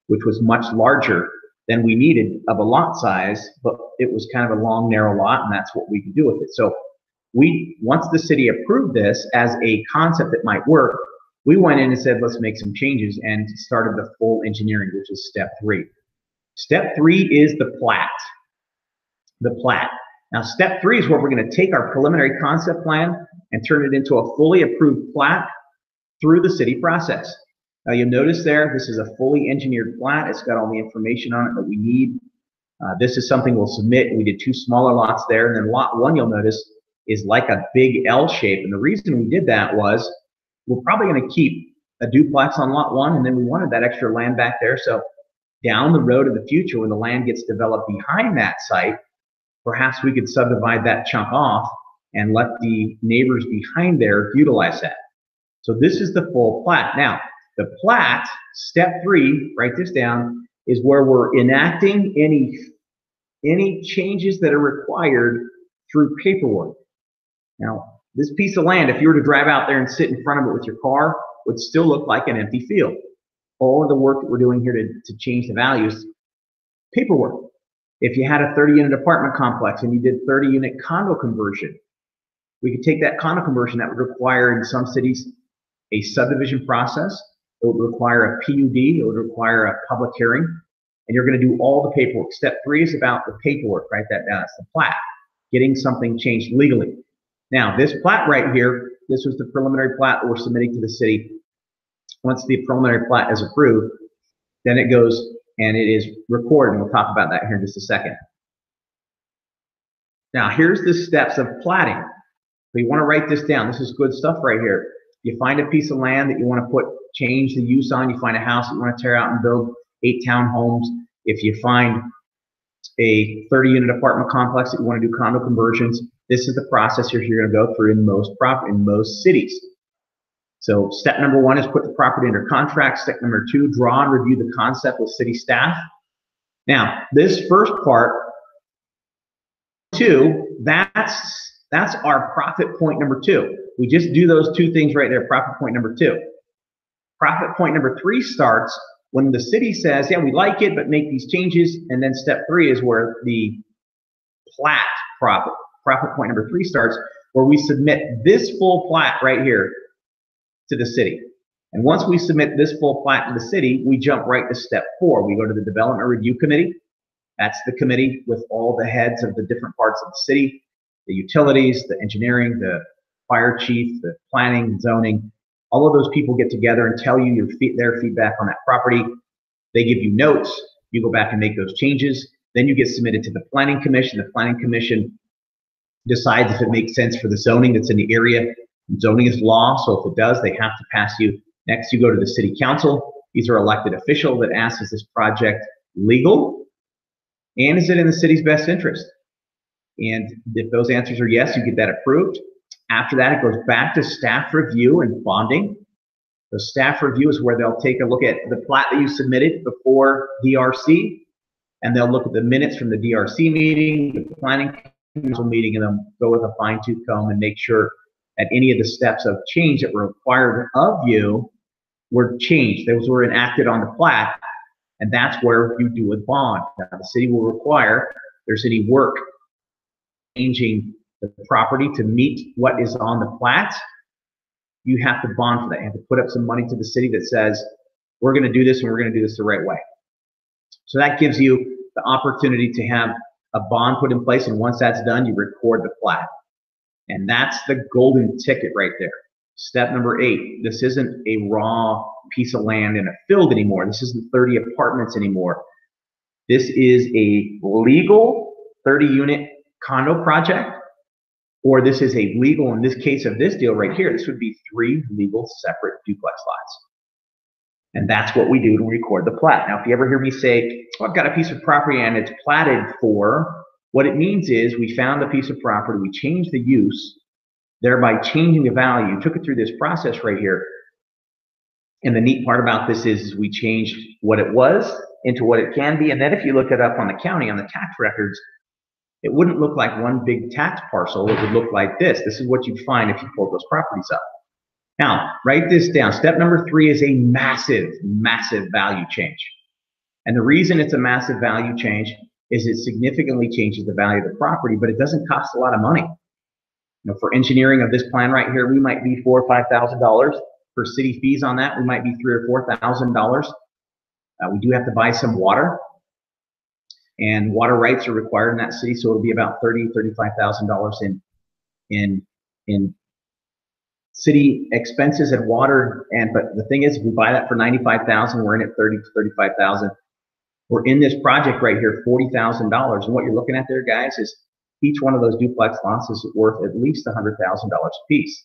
which was much larger than we needed of a lot size, but it was kind of a long, narrow lot, and that's what we could do with it. So once the city approved this as a concept that might work, we went in and said, let's make some changes, and started the full engineering, which is step 3. Step 3 is the plat. The plat. Now, step 3 is where we're going to take our preliminary concept plan and turn it into a fully approved plat through the city process. Now, you'll notice there, this is a fully engineered plat. It's got all the information on it that we need. This is something we'll submit. We did 2 smaller lots there, and then lot 1, you'll notice, is like a big L shape. And the reason we did that was we're probably going to keep a duplex on lot 1, and then we wanted that extra land back there. So down the road in the future, when the land gets developed behind that site, perhaps we could subdivide that chunk off and let the neighbors behind there utilize that. So this is the full plat. Now, the plat, step 3, write this down, is where we're enacting any changes that are required through paperwork. Now, this piece of land, if you were to drive out there and sit in front of it with your car, would still look like an empty field. All of the work that we're doing here to change the values, paperwork. If you had a 30-unit apartment complex and you did 30-unit condo conversion, we could take that condo conversion. That would require, in some cities, a subdivision process. It would require a PUD. It would require a public hearing. And you're going to do all the paperwork. Step 3 is about the paperwork. Write that down. It's the plat, getting something changed legally. Now, this plat right here, this was the preliminary plat that we're submitting to the city. Once the preliminary plat is approved, then it goes and it is recorded. We'll talk about that here in just a second. Now, here's the steps of platting. So you want to write this down. This is good stuff right here. You find a piece of land that you want to change the use on. You find a house that you want to tear out and build 8 townhomes. If you find a 30-unit apartment complex that you want to do condo conversions, this is the process you're going to go through in most cities. So step number 1 is put the property under contract. Step number 2, draw and review the concept with city staff. Now, this first part, 2, that's our profit point number 2. We just do those 2 things right there, profit point number 2. Profit point number 3 starts when the city says, yeah, we like it, but make these changes. And then step 3 is where the plat profit point number 3 starts, where we submit this full plat right here to the city. And once we submit this full plat to the city, we jump right to step 4. We go to the Development Review Committee. That's the committee with all the heads of the different parts of the city, the utilities, the engineering, the fire chief, the planning, zoning. All of those people get together and tell you their feedback on that property. They give you notes. You go back and make those changes. Then you get submitted to the Planning Commission. The Planning Commission decides if it makes sense for the zoning that's in the area. Zoning is law, so if it does, they have to pass you. Next, you go to the city council. These are elected officials that ask, is this project legal? And is it in the city's best interest? And if those answers are yes, you get that approved. After that, it goes back to staff review and bonding. The staff review is where they'll take a look at the plat that you submitted before DRC, and they'll look at the minutes from the DRC meeting, the planning council meeting, and then go with a fine-tooth comb and make sure that any of the steps of change that were required of you were changed. Those were enacted on the plat, and that's where you do a bond. Now, the city will require, if there's any work changing the property to meet what is on the plat, you have to bond for that. You have to put up some money to the city that says, we're going to do this and we're going to do this the right way. So that gives you the opportunity to have a bond put in place, and once that's done, you record the plat. And that's the golden ticket right there. Step number 8, this isn't a raw piece of land in a field anymore. This isn't 30 apartments anymore. This is a legal 30-unit condo project, or this is a legal, in this case of this deal right here, this would be 3 legal separate duplex lots. And that's what we do to record the plat. Now, if you ever hear me say, oh, I've got a piece of property and it's platted for, what it means is we found a piece of property, we changed the use, thereby changing the value. Took it through this process right here. And the neat part about this is we changed what it was into what it can be. And then if you look it up on the county, on the tax records, it wouldn't look like one big tax parcel. It would look like this. This is what you'd find if you pulled those properties up. Now, write this down. Step number 3 is a massive, massive value change. And the reason it's a massive value change is it significantly changes the value of the property, but it doesn't cost a lot of money. You know, for engineering of this plan right here, we might be $4,000 or $5,000. For city fees on that, we might be $3,000 or $4,000. We do have to buy some water, and water rights are required in that city, so it'll be about $30,000, $35,000 in city expenses and water. But the thing is, if we buy that for $95,000, we're in at $30,000 to $35,000. We're in this project right here, $40,000, and what you're looking at there, guys, is each one of those duplex lots is worth at least $100,000 a piece.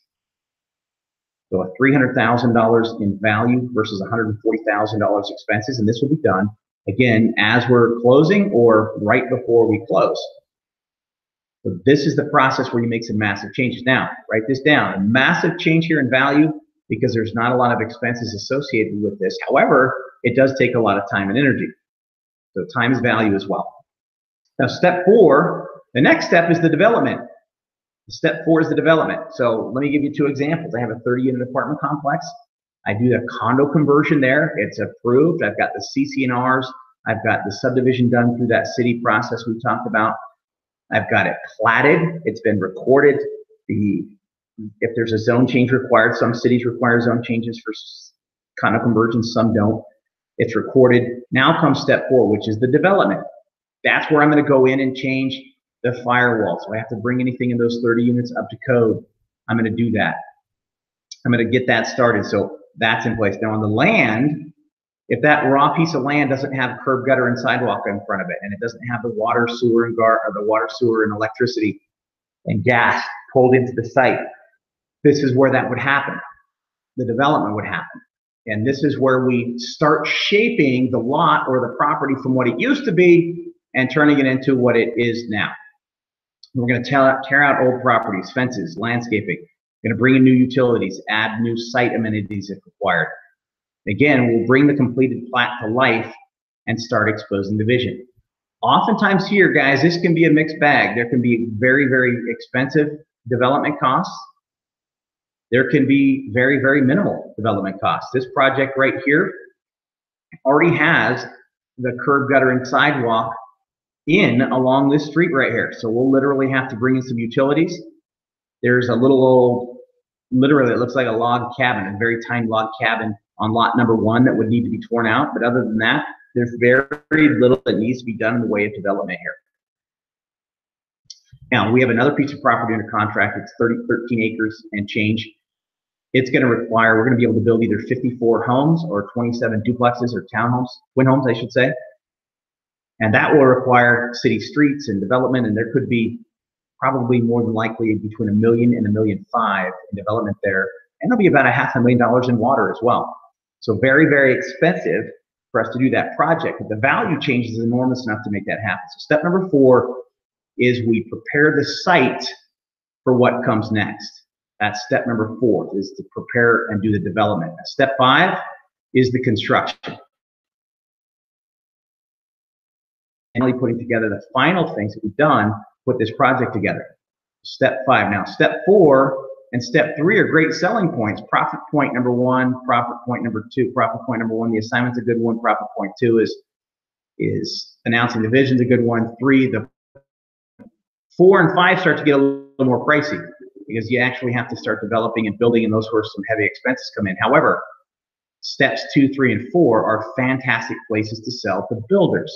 So $300,000 in value versus $140,000 expenses, and this will be done again as we're closing or right before we close. So this is the process where you make some massive changes. Now, write this down: a massive change here in value because there's not a lot of expenses associated with this. However, it does take a lot of time and energy. So time is value as well. Now, step 4, the next step is the development. Step 4 is the development. So let me give you 2 examples. I have a 30-unit apartment complex. I do the condo conversion there. It's approved. I've got the CC&Rs. I've got the subdivision done through that city process we talked about. I've got it platted. It's been recorded. If there's a zone change required, some cities require zone changes for condo conversions, some don't. It's recorded. Now comes step 4, which is the development. That's where I'm going to go in and change the firewall. So I have to bring anything in those 30 units up to code. I'm going to do that. I'm going to get that started. So that's in place. Now on the land, if that raw piece of land doesn't have curb, gutter, and sidewalk in front of it, and it doesn't have the water, sewer, and electricity and gas pulled into the site, this is where that would happen. The development would happen. And this is where we start shaping the lot or the property from what it used to be and turning it into what it is now. We're going to tear out old properties, fences, landscaping. We're going to bring in new utilities, add new site amenities if required. Again, we'll bring the completed plat to life and start exposing the vision. Oftentimes here, guys, this can be a mixed bag. There can be very, very expensive development costs. There can be very, very minimal development costs. This project right here already has the curb, gutter, and sidewalk in along this street right here. So we'll literally have to bring in some utilities. There's a little old, literally it looks like a log cabin, a very tiny log cabin on lot number 1 that would need to be torn out. But other than that, there's very little that needs to be done in the way of development here. Now, we have another piece of property under contract. It's 13 acres and change. It's going to require, we're going to be able to build either 54 homes or 27 duplexes or townhomes, twin homes, I should say. And that will require city streets and development, and there could be probably more than likely between $1 million and $1.5 million in development there. And there'll be about $500,000 in water as well. So very, very expensive for us to do that project. But the value change is enormous enough to make that happen. So step number 4 is we prepare the site for what comes next. That's step number 4, is to prepare and do the development. Now, step 5 is the construction. And putting together the final things that we've done, put this project together. Step 5. Now, step 4 and step 3 are great selling points. Profit point number 1, profit point number 2. Profit point number 1, the assignment's a good one. Profit point 2 is announcing the vision's a good one. 3, the 4 and 5 start to get a little more pricey because you actually have to start developing and building, and those where some heavy expenses come in. However, steps 2, 3, and 4 are fantastic places to sell to builders.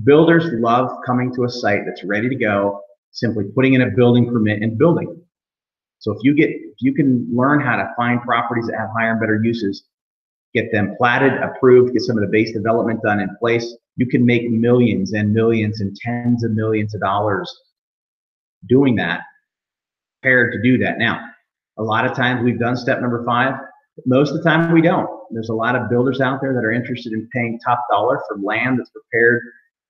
Builders love coming to a site that's ready to go, simply putting in a building permit and building. So if you can learn how to find properties that have higher and better uses, get them platted, approved, get some of the base development done in place, you can make millions and millions and tens of millions of dollars doing that, prepared to do that. Now, a lot of times we've done step number 5. Most of the time we don't. There's a lot of builders out there that are interested in paying top dollar for land that's prepared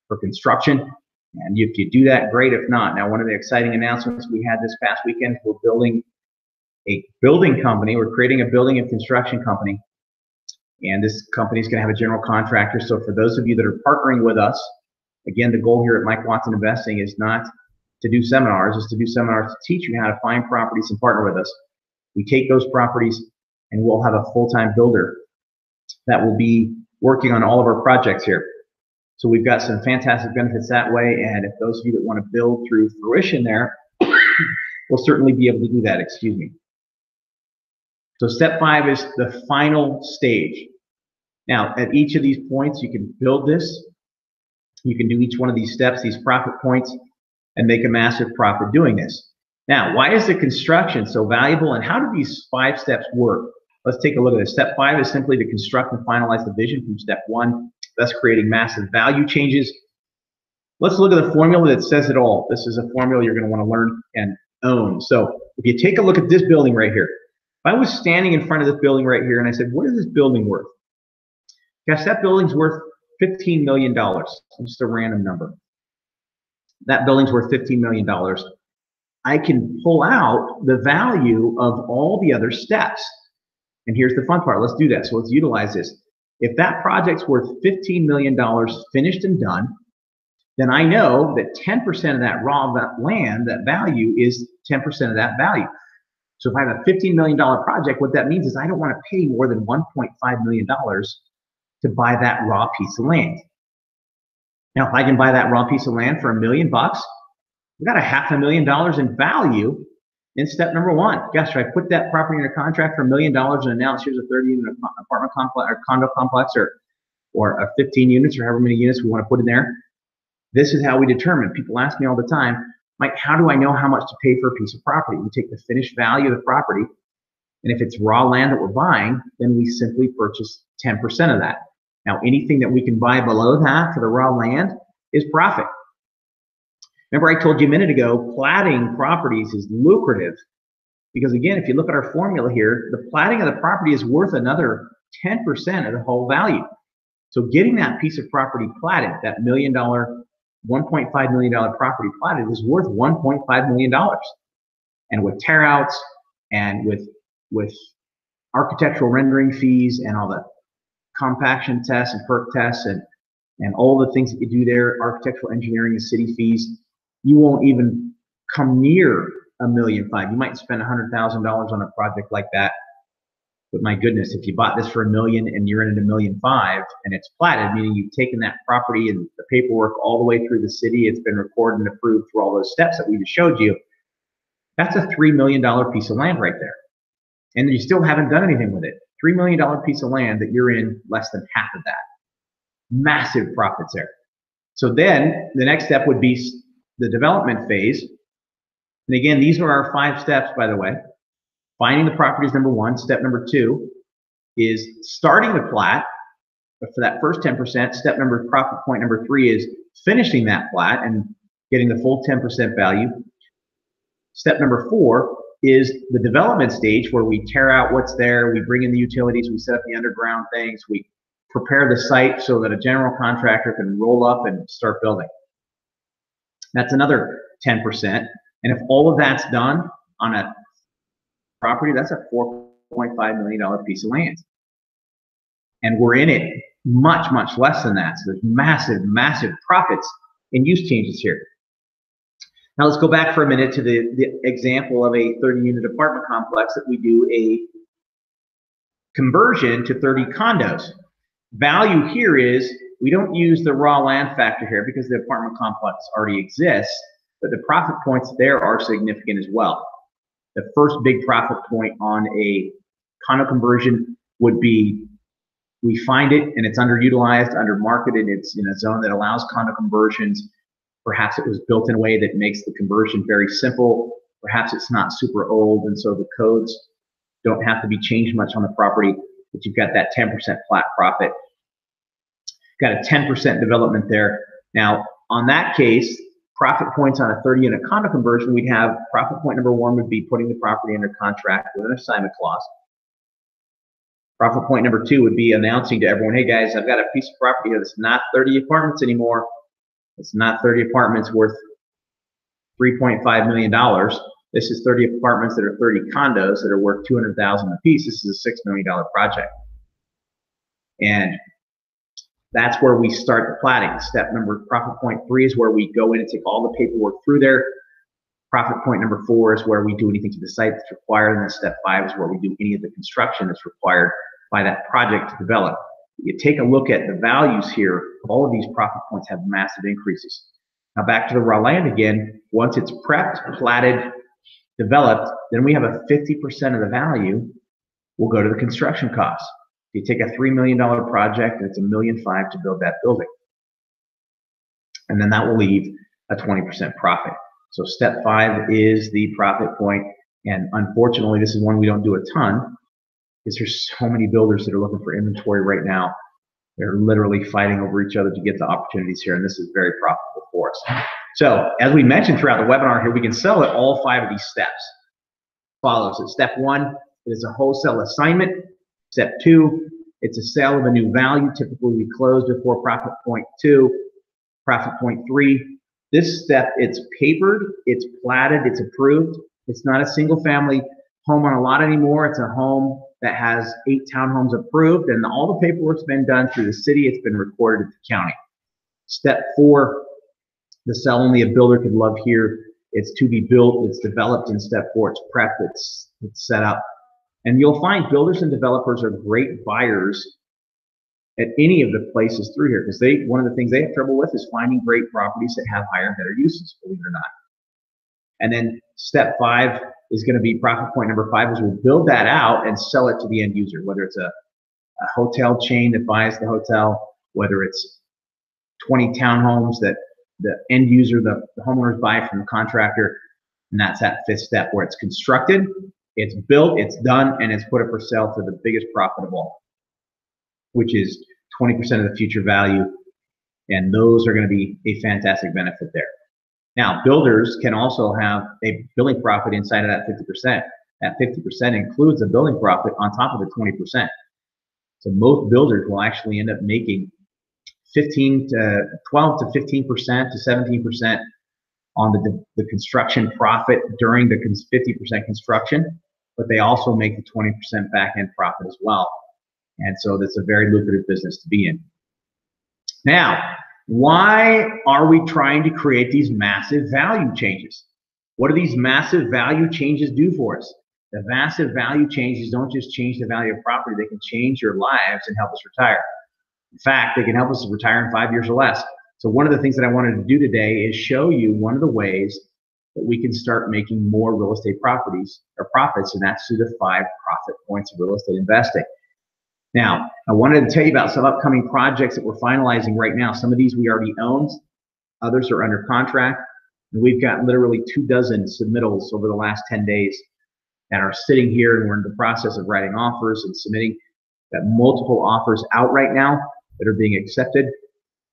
for construction. And if you do that, great. If not, now one of the exciting announcements we had this past weekend, we're building a building company. We're creating a building and construction company. And this company is going to have a general contractor. So for those of you that are partnering with us, again, the goal here at Mike Watson Investing is not to do seminars, is to do seminars to teach you how to find properties and partner with us. We take those properties and we'll have a full-time builder that will be working on all of our projects here. So we've got some fantastic benefits that way. And if those of you that want to build through fruition there, we'll certainly be able to do that, excuse me. So step 5 is the final stage. Now, at each of these points, you can build this. You can do each one of these steps, these profit points, and make a massive profit doing this. Now, why is the construction so valuable, and how do these 5 steps work? Let's take a look at this. Step 5 is simply to construct and finalize the vision from step 1, thus creating massive value changes. Let's look at the formula that says it all. This is a formula you're going to want to learn and own. So if you take a look at this building right here, if I was standing in front of this building right here and I said, what is this building worth? Gosh, that building's worth $15 million. Just a random number. That building's worth $15 million. I can pull out the value of all the other steps. And here's the fun part. Let's do that. So let's utilize this. If that project's worth $15 million finished and done, then I know that 10% of that raw land, that value, is 10% of that value. So if I have a $15 million project, what that means is I don't want to pay more than $1.5 million to buy that raw piece of land. Now, if I can buy that raw piece of land for $1 million, we got a $500,000 in value in step number 1. Gosh, should I put that property under contract for $1 million and announce here's a 30-unit apartment complex or condo complex or a 15 units or however many units we want to put in there? This is how we determine. People ask me all the time, Mike, how do I know how much to pay for a piece of property? We take the finished value of the property, and if it's raw land that we're buying, then we simply purchase 10% of that. Now, anything that we can buy below that for the raw land is profit. Remember I told you a minute ago, platting properties is lucrative because, again, if you look at our formula here, the platting of the property is worth another 10% of the whole value. So getting that piece of property platted, that $1.5 million property platted, is worth $1.5 million. And with tear outs and with architectural rendering fees and all the compaction tests and perk tests and all the things that you do there, architectural engineering and city fees, you won't even come near $1.5 million. You might spend $100,000 on a project like that. But my goodness, if you bought this for $1 million and you're in at $1.5 million and it's platted, meaning you've taken that property and the paperwork all the way through the city, it's been recorded and approved through all those steps that we just showed you, that's a $3 million piece of land right there. And you still haven't done anything with it. $3 million piece of land that you're in less than half of that. Massive profits there. So then the next step would be the development phase. And again, these are our 5 steps, by the way. Finding the property is number 1. Step number 2 is starting the plat for that first 10%. Profit point number 3 is finishing that plat and getting the full 10% value. Step number 4 is the development stage where we tear out what's there, we bring in the utilities, we set up the underground things, we prepare the site so that a general contractor can roll up and start building. That's another 10%. And if all of that's done on a property, that's a $4.5 million piece of land. And we're in it much, much less than that. So there's massive, massive profits and use changes here. Now let's go back for a minute to the example of a 30-unit apartment complex that we do a conversion to 30 condos. Value here is we don't use the raw land factor here because the apartment complex already exists, but the profit points there are significant as well. The first big profit point on a condo conversion would be we find it and it's underutilized, undermarketed, it's in a zone that allows condo conversions. Perhaps it was built in a way that makes the conversion very simple. Perhaps it's not super old, and so the codes don't have to be changed much on the property, but you've got that 10% flat profit. Got a 10% development there. Now, on that case, profit points on a 30-unit condo conversion, we'd have profit point number 1 would be putting the property under contract with an assignment clause. Profit point number 2 would be announcing to everyone, hey guys, I've got a piece of property here that's not 30 apartments anymore. It's not 30 apartments worth $3.5 million. This is 30 apartments that are 30 condos that are worth $200,000 a piece. This is a $6 million project. And that's where we start the platting. Step number, profit point 3 is where we go in and take all the paperwork through there. Profit point number 4 is where we do anything to the site that's required. And then step 5 is where we do any of the construction that's required by that project to develop. You take a look at the values here, all of these profit points have massive increases. Now back to the raw land again, once it's prepped, platted, developed, then we have a 50% of the value will go to the construction costs. You take a $3 million project and it's $1.5 million to build that building. And then that will leave a 20% profit. So step 5 is the profit point. And unfortunately, this is one we don't do a ton because there's so many builders that are looking for inventory right now. They're literally fighting over each other to get the opportunities here. And this is very profitable for us. So as we mentioned throughout the webinar here, we can sell at all 5 of these steps. Follows it. Step 1 is a wholesale assignment. Step 2, it's a sale of a new value. Typically, we close before profit point 2. Profit point 3, this step, it's papered, it's platted, it's approved. It's not a single family home on a lot anymore. It's a home that has 8 townhomes approved, and all the paperwork's been done through the city. It's been recorded at the county. Step 4, the sell only a builder could love here. It's to be built, it's developed in step 4, it's prepped, it's set up. And you'll find builders and developers are great buyers at any of the places through here because one of the things they have trouble with is finding great properties that have higher and better uses, believe it or not. And then step 5 is going to be profit point number 5 is we'll build that out and sell it to the end user, whether it's a hotel chain that buys the hotel, whether it's 20 townhomes that the end user, the homeowners buy from the contractor. And that's that 5th step where it's constructed, it's built, it's done, and it's put up for sale for the biggest profit of all, which is 20% of the future value. And those are going to be a fantastic benefit there. Now, builders can also have a building profit inside of that 50%. That 50% includes a building profit on top of the 20%. So most builders will actually end up making 12 to 15% to 17% on the construction profit during the 50% construction, but they also make the 20% back end profit as well. And so that's a very lucrative business to be in. Now, why are we trying to create these massive value changes? What do these massive value changes do for us? The massive value changes don't just change the value of property, they can change your lives and help us retire. In fact, they can help us retire in 5 years or less. So one of the things that I wanted to do today is show you one of the ways that we can start making more real estate properties or profits, and that's through the 5 profit points of real estate investing. Now, I wanted to tell you about some upcoming projects that we're finalizing right now. Some of these we already own, others are under contract, and we've got literally 24 submittals over the last 10 days that are sitting here, and we're in the process of writing offers and submitting. Got multiple offers out right now that are being accepted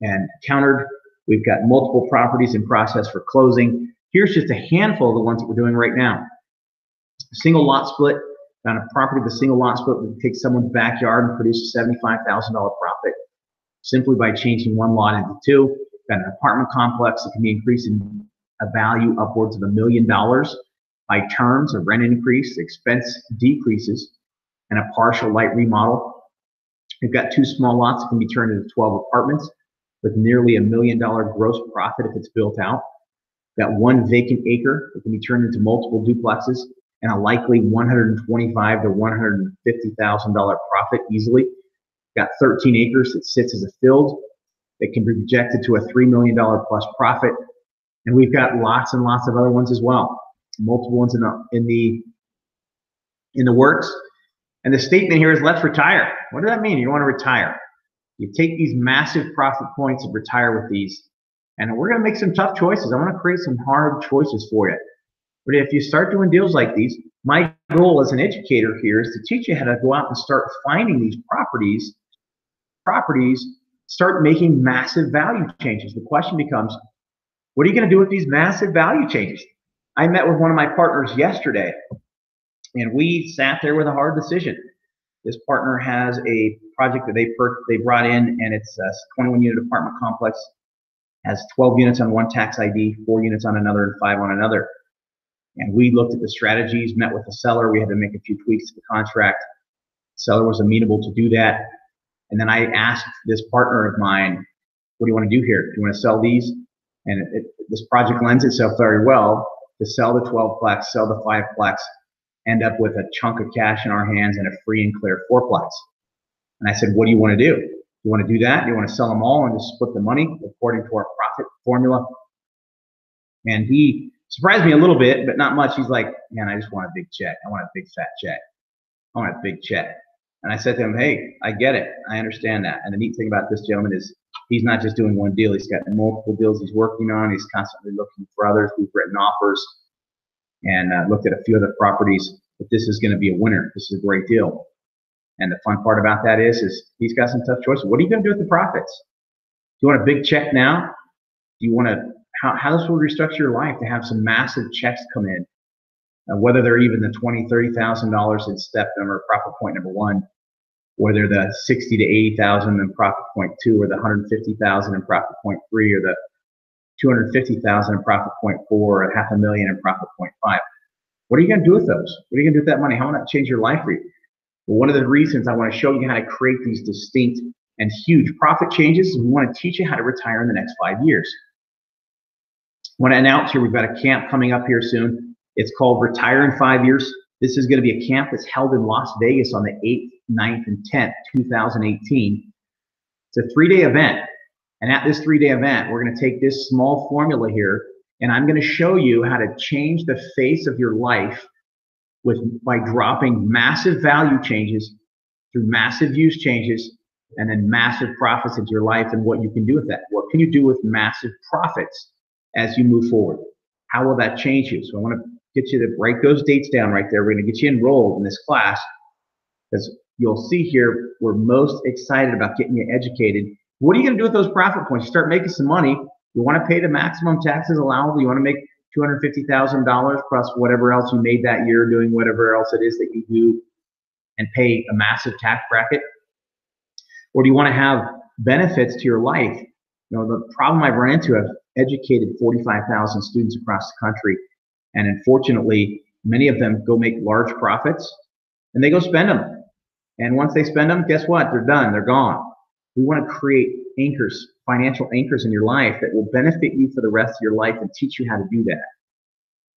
and countered. We've got multiple properties in process for closing. Here's just a handful of the ones that we're doing right now. A single lot split. On a property with a single lot split, we can take someone's backyard and produce a $75,000 profit simply by changing one lot into 2. Got an apartment complex that can be increased in a value upwards of $1 million by terms of rent increase, expense decreases, and a partial light remodel. We've got 2 small lots that can be turned into 12 apartments with nearly $1 million gross profit if it's built out. We've got 1 vacant acre that can be turned into multiple duplexes and a likely $125,000 to $150,000 profit easily. Got 13 acres that sits as a field that can be projected to a $3 million plus profit. And we've got lots and lots of other ones as well. Multiple ones in the works. And the statement here is let's retire. What does that mean? You want to retire. You take these massive profit points and retire with these. And we're going to make some tough choices. I want to create some hard choices for you. But if you start doing deals like these, my goal as an educator here is to teach you how to go out and start finding these properties, start making massive value changes. The question becomes, what are you going to do with these massive value changes? I met with one of my partners yesterday, and we sat there with a hard decision. This partner has a project that they brought in, and it's a 21-unit apartment complex has 12 units on one tax ID, 4 units on another, and 5 on another. And we looked at the strategies, met with the seller. We had to make a few tweaks to the contract. The seller was amenable to do that. And then I asked this partner of mine, what do you want to do here? Do you want to sell these? And this project lends itself very well to sell the 12-plex, sell the 5-plex, end up with a chunk of cash in our hands and a free and clear 4-plex. And I said, what do you want to do? You want to do that? You want to sell them all and just split the money according to our profit formula? And he surprised me a little bit, but not much. He's like, man, I just want a big check. I want a big fat check. I want a big check. And I said to him, hey, I get it. I understand that. And the neat thing about this gentleman is he's not just doing one deal. He's got multiple deals he's working on. He's constantly looking for others. We've written offers and looked at a few other properties. But this is going to be a winner. This is a great deal. And the fun part about that is he's got some tough choices. What are you going to do with the profits? Do you want a big check now? Do you want to, how this will restructure your life to have some massive checks come in, whether they're even the $20,000, $30,000 in step number, profit point number 1, or they're the $60,000 to $80,000 in profit point 2, or the $150,000 in profit point 3, or the $250,000 in profit point 4, or $500,000 in profit point 5. What are you going to do with those? What are you going to do with that money? How will that change your life for you? Well, one of the reasons I want to show you how to create these distinct and huge profit changes is we want to teach you how to retire in the next 5 years. I want to announce here we've got a camp coming up here soon. It's called Retire in 5 Years. This is going to be a camp that's held in Las Vegas on the 8th, 9th, and 10th, 2018. It's a 3-day event. And at this 3-day event, we're going to take this small formula here, and I'm going to show you how to change the face of your life by dropping massive value changes through massive use changes and then massive profits into your life and what you can do with that. What can you do with massive profits as you move forward? How will that change you? So I want to get you to write those dates down right there. We're going to get you enrolled in this class because you'll see here we're most excited about getting you educated. What are you going to do with those profit points? You start making some money. You want to pay the maximum taxes allowable. You want to make $250,000 plus whatever else you made that year doing whatever else it is that you do and pay a massive tax bracket? Or do you want to have benefits to your life? You know, the problem I've run into, I've educated 45,000 students across the country, and unfortunately, many of them go make large profits and they go spend them. And once they spend them, guess what? They're done. They're gone. We want to create anchors, financial anchors in your life that will benefit you for the rest of your life and teach you how to do that.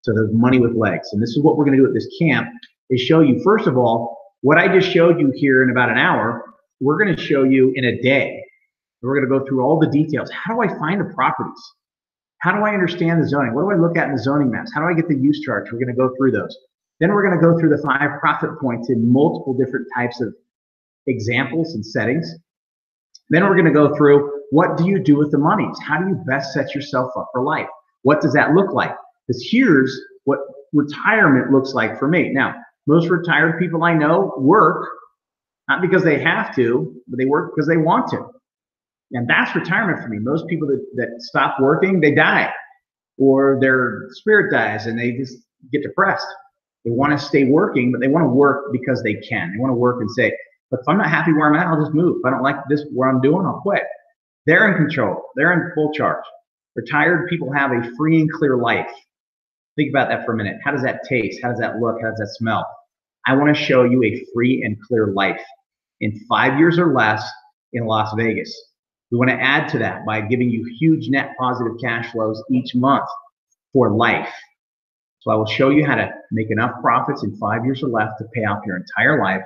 So there's money with legs. And this is what we're going to do at this camp, is show you, first of all, what I just showed you here in about an hour, we're going to show you in a day. We're going to go through all the details. How do I find the properties? How do I understand the zoning? What do I look at in the zoning maps? How do I get the use charts? We're going to go through those. Then we're going to go through the 5 profit points in multiple different types of examples and settings. Then we're going to go through, what do you do with the monies? How do you best set yourself up for life? What does that look like? Because here's what retirement looks like for me. Now, most retired people I know work, not because they have to, but they work because they want to. And that's retirement for me. Most people that stop working, they die, or their spirit dies and they just get depressed. They want to stay working, but they want to work because they can. They want to work and say, but if I'm not happy where I'm at, I'll just move. If I don't like this, what I'm doing, I'll quit. They're in control. They're in full charge. Retired people have a free and clear life. Think about that for a minute. How does that taste? How does that look? How does that smell? I want to show you a free and clear life in 5 years or less in Las Vegas. We want to add to that by giving you huge net positive cash flows each month for life. So I will show you how to make enough profits in 5 years or less to pay off your entire life,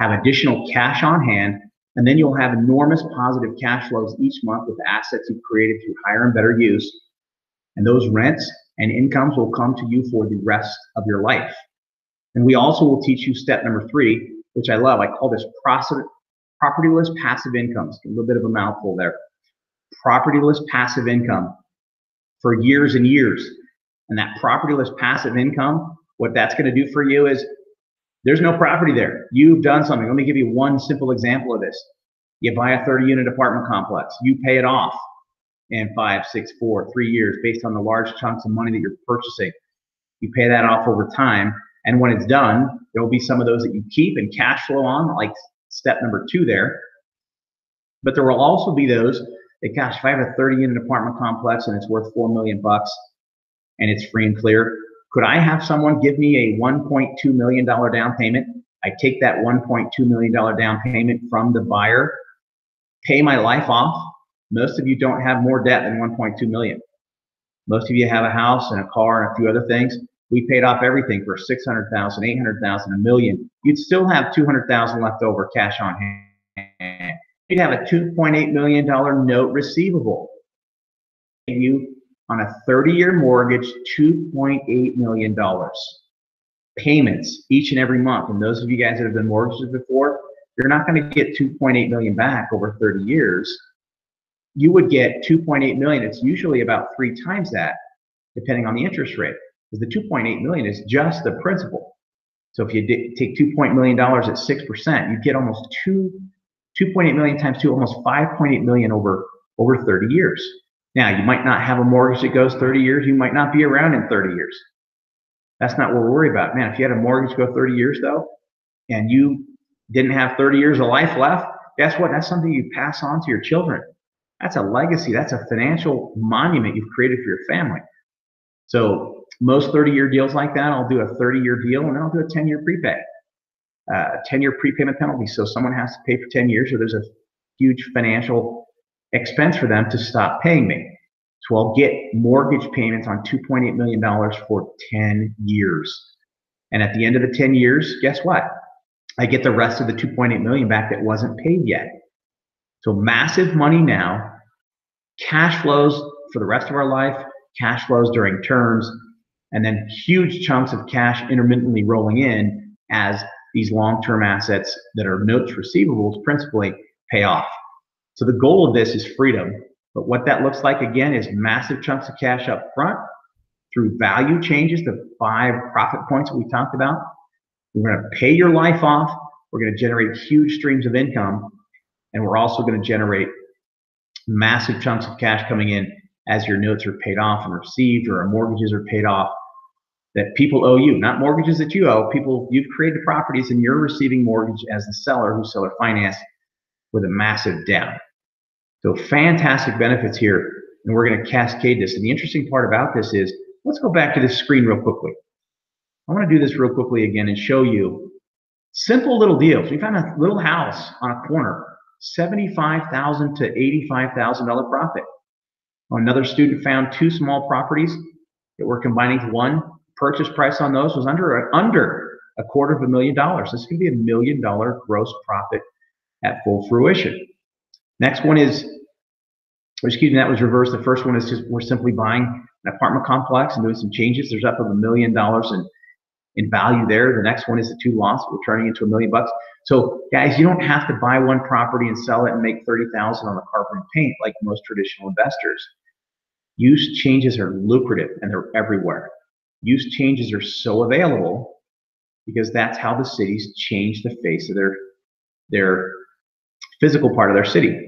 have additional cash on hand, and then you'll have enormous positive cash flows each month with assets you've created through higher and better use. And those rents and incomes will come to you for the rest of your life. And we also will teach you step number 3, which I love. I call this propertyless passive income. It's a little bit of a mouthful there. Propertyless passive income for years and years. And that propertyless passive income, what that's going to do for you is there's no property there. You've done something. Let me give you one simple example of this. You buy a 30-unit apartment complex. You pay it off in 5, 6, 4, 3 years based on the large chunks of money that you're purchasing. You pay that off over time. And when it's done, there will be some of those that you keep and cash flow on, like step number 2 there. But there will also be those Gosh, if I have a 30-unit apartment complex and it's worth $4 million and it's free and clear, could I have someone give me a $1.2 million down payment? I take that $1.2 million down payment from the buyer, pay my life off. Most of you don't have more debt than $1.2 million. Most of you have a house and a car and a few other things. We paid off everything for $600,000, $800,000, $1 million. You'd still have $200,000 left over cash on hand. You'd have a $2.8 million note receivable. You on a 30-year mortgage, $2.8 million payments each and every month. And those of you guys that have been mortgages before, you're not going to get $2.8 million back over 30 years. You would get $2.8 million. It's usually about 3 times that, depending on the interest rate. Because the $2.8 million is just the principal. So if you take $2.8 million at 6%, you get almost $2.8 million times 2, almost $5.8 million over 30 years. Now, you might not have a mortgage that goes 30 years. You might not be around in 30 years. That's not what we're worried about. Man, if you had a mortgage go 30 years, though, and you didn't have 30 years of life left, guess what? That's something you pass on to your children. That's a legacy. That's a financial monument you've created for your family. So most 30-year deals like that, I'll do a 30-year deal, and then I'll do a 10-year prepay. 10-year prepayment penalty. So someone has to pay for 10 years, or there's a huge financial expense for them to stop paying me. So I'll get mortgage payments on $2.8 million for 10 years. And at the end of the 10 years, guess what? I get the rest of the $2.8 million back that wasn't paid yet. So massive money now, cash flows for the rest of our life, cash flows during terms, and then huge chunks of cash intermittently rolling in as these long-term assets that are notes receivables principally pay off. So the goal of this is freedom. But what that looks like, again, is massive chunks of cash up front through value changes, the 5 profit points that we talked about. We're going to pay your life off. We're going to generate huge streams of income. And we're also going to generate massive chunks of cash coming in as your notes are paid off and received, or our mortgages are paid off that people owe you, not mortgages that you owe. People, you've created properties and you're receiving mortgage as the seller who's seller financed with a massive down. So fantastic benefits here, and we're going to cascade this. And the interesting part about this is, let's go back to this screen real quickly. I want to do this real quickly again and show you simple little deals. We found a little house on a corner, $75,000 to $85,000 profit. Another student found 2 small properties that we're combining to one. Purchase price on those was under $250,000. This could be $1 million gross profit at full fruition. Next one is, excuse me, that was reversed. The first one is just, we're simply buying an apartment complex and doing some changes. There's up of $1 million in value there. The next one is the 2 lots. We're turning into $1 million. So guys, you don't have to buy one property and sell it and make $30,000 on the carpet and paint like most traditional investors. Use changes are lucrative and they're everywhere. Use changes are so available because that's how the cities change the face of their physical part of their city,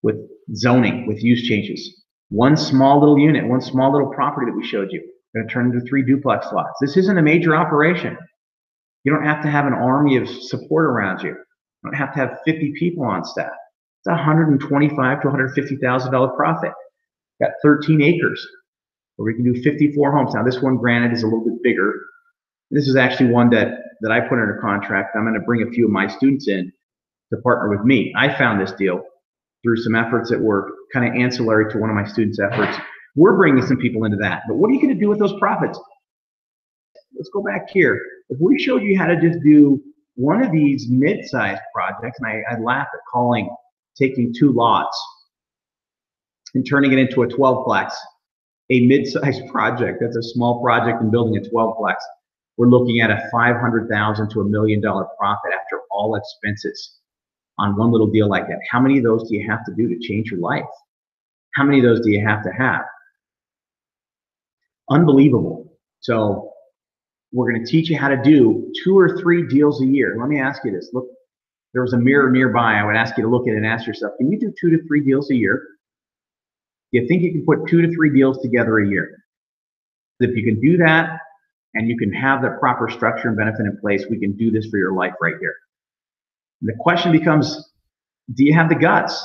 with zoning, with use changes. One small little unit, one small little property that we showed you, going to turn into 3 duplex lots. This isn't a major operation. You don't have to have an army of support around you. You don't have to have 50 people on staff. It's $125,000 to $150,000 profit. Got 13 acres where we can do 54 homes. Now this one, granted, is a little bit bigger. This is actually one that I put under contract. I'm going to bring a few of my students in to partner with me. I found this deal through some efforts that were kind of ancillary to one of my students' efforts. We're bringing some people into that. But what are you going to do with those profits? Let's go back here. If we showed you how to just do one of these mid-sized projects, and I laugh at taking 2 lots and turning it into a 12-plex, a mid-sized project, that's a small project, and building a 12-plex, we're looking at a $500,000 to $1 million profit after all expenses on one little deal like that. How many of those do you have to do to change your life? How many of those do you have to have? Unbelievable. So we're going to teach you how to do 2 or 3 deals a year. Let me ask you this. Look, there was a mirror nearby. I would ask you to look at it and ask yourself, can you do 2 to 3 deals a year? Do you think you can put 2 to 3 deals together a year? If you can do that and you can have the proper structure and benefit in place, we can do this for your life right here. And the question becomes, do you have the guts?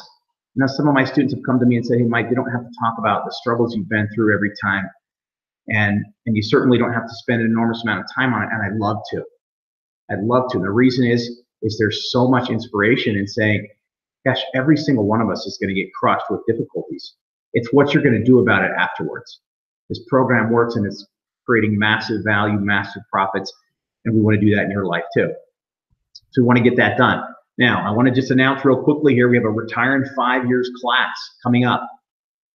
Now, some of my students have come to me and said, hey, Mike, you don't have to talk about the struggles you've been through every time. And you certainly don't have to spend an enormous amount of time on it. And I'd love to. I'd love to. And the reason is there's so much inspiration in saying, gosh, every single one of us is going to get crushed with difficulties. It's what you're going to do about it afterwards. This program works and it's creating massive value, massive profits. And we want to do that in your life too. So we want to get that done. Now, I want to just announce real quickly here, we have a Retire in 5 Years class coming up.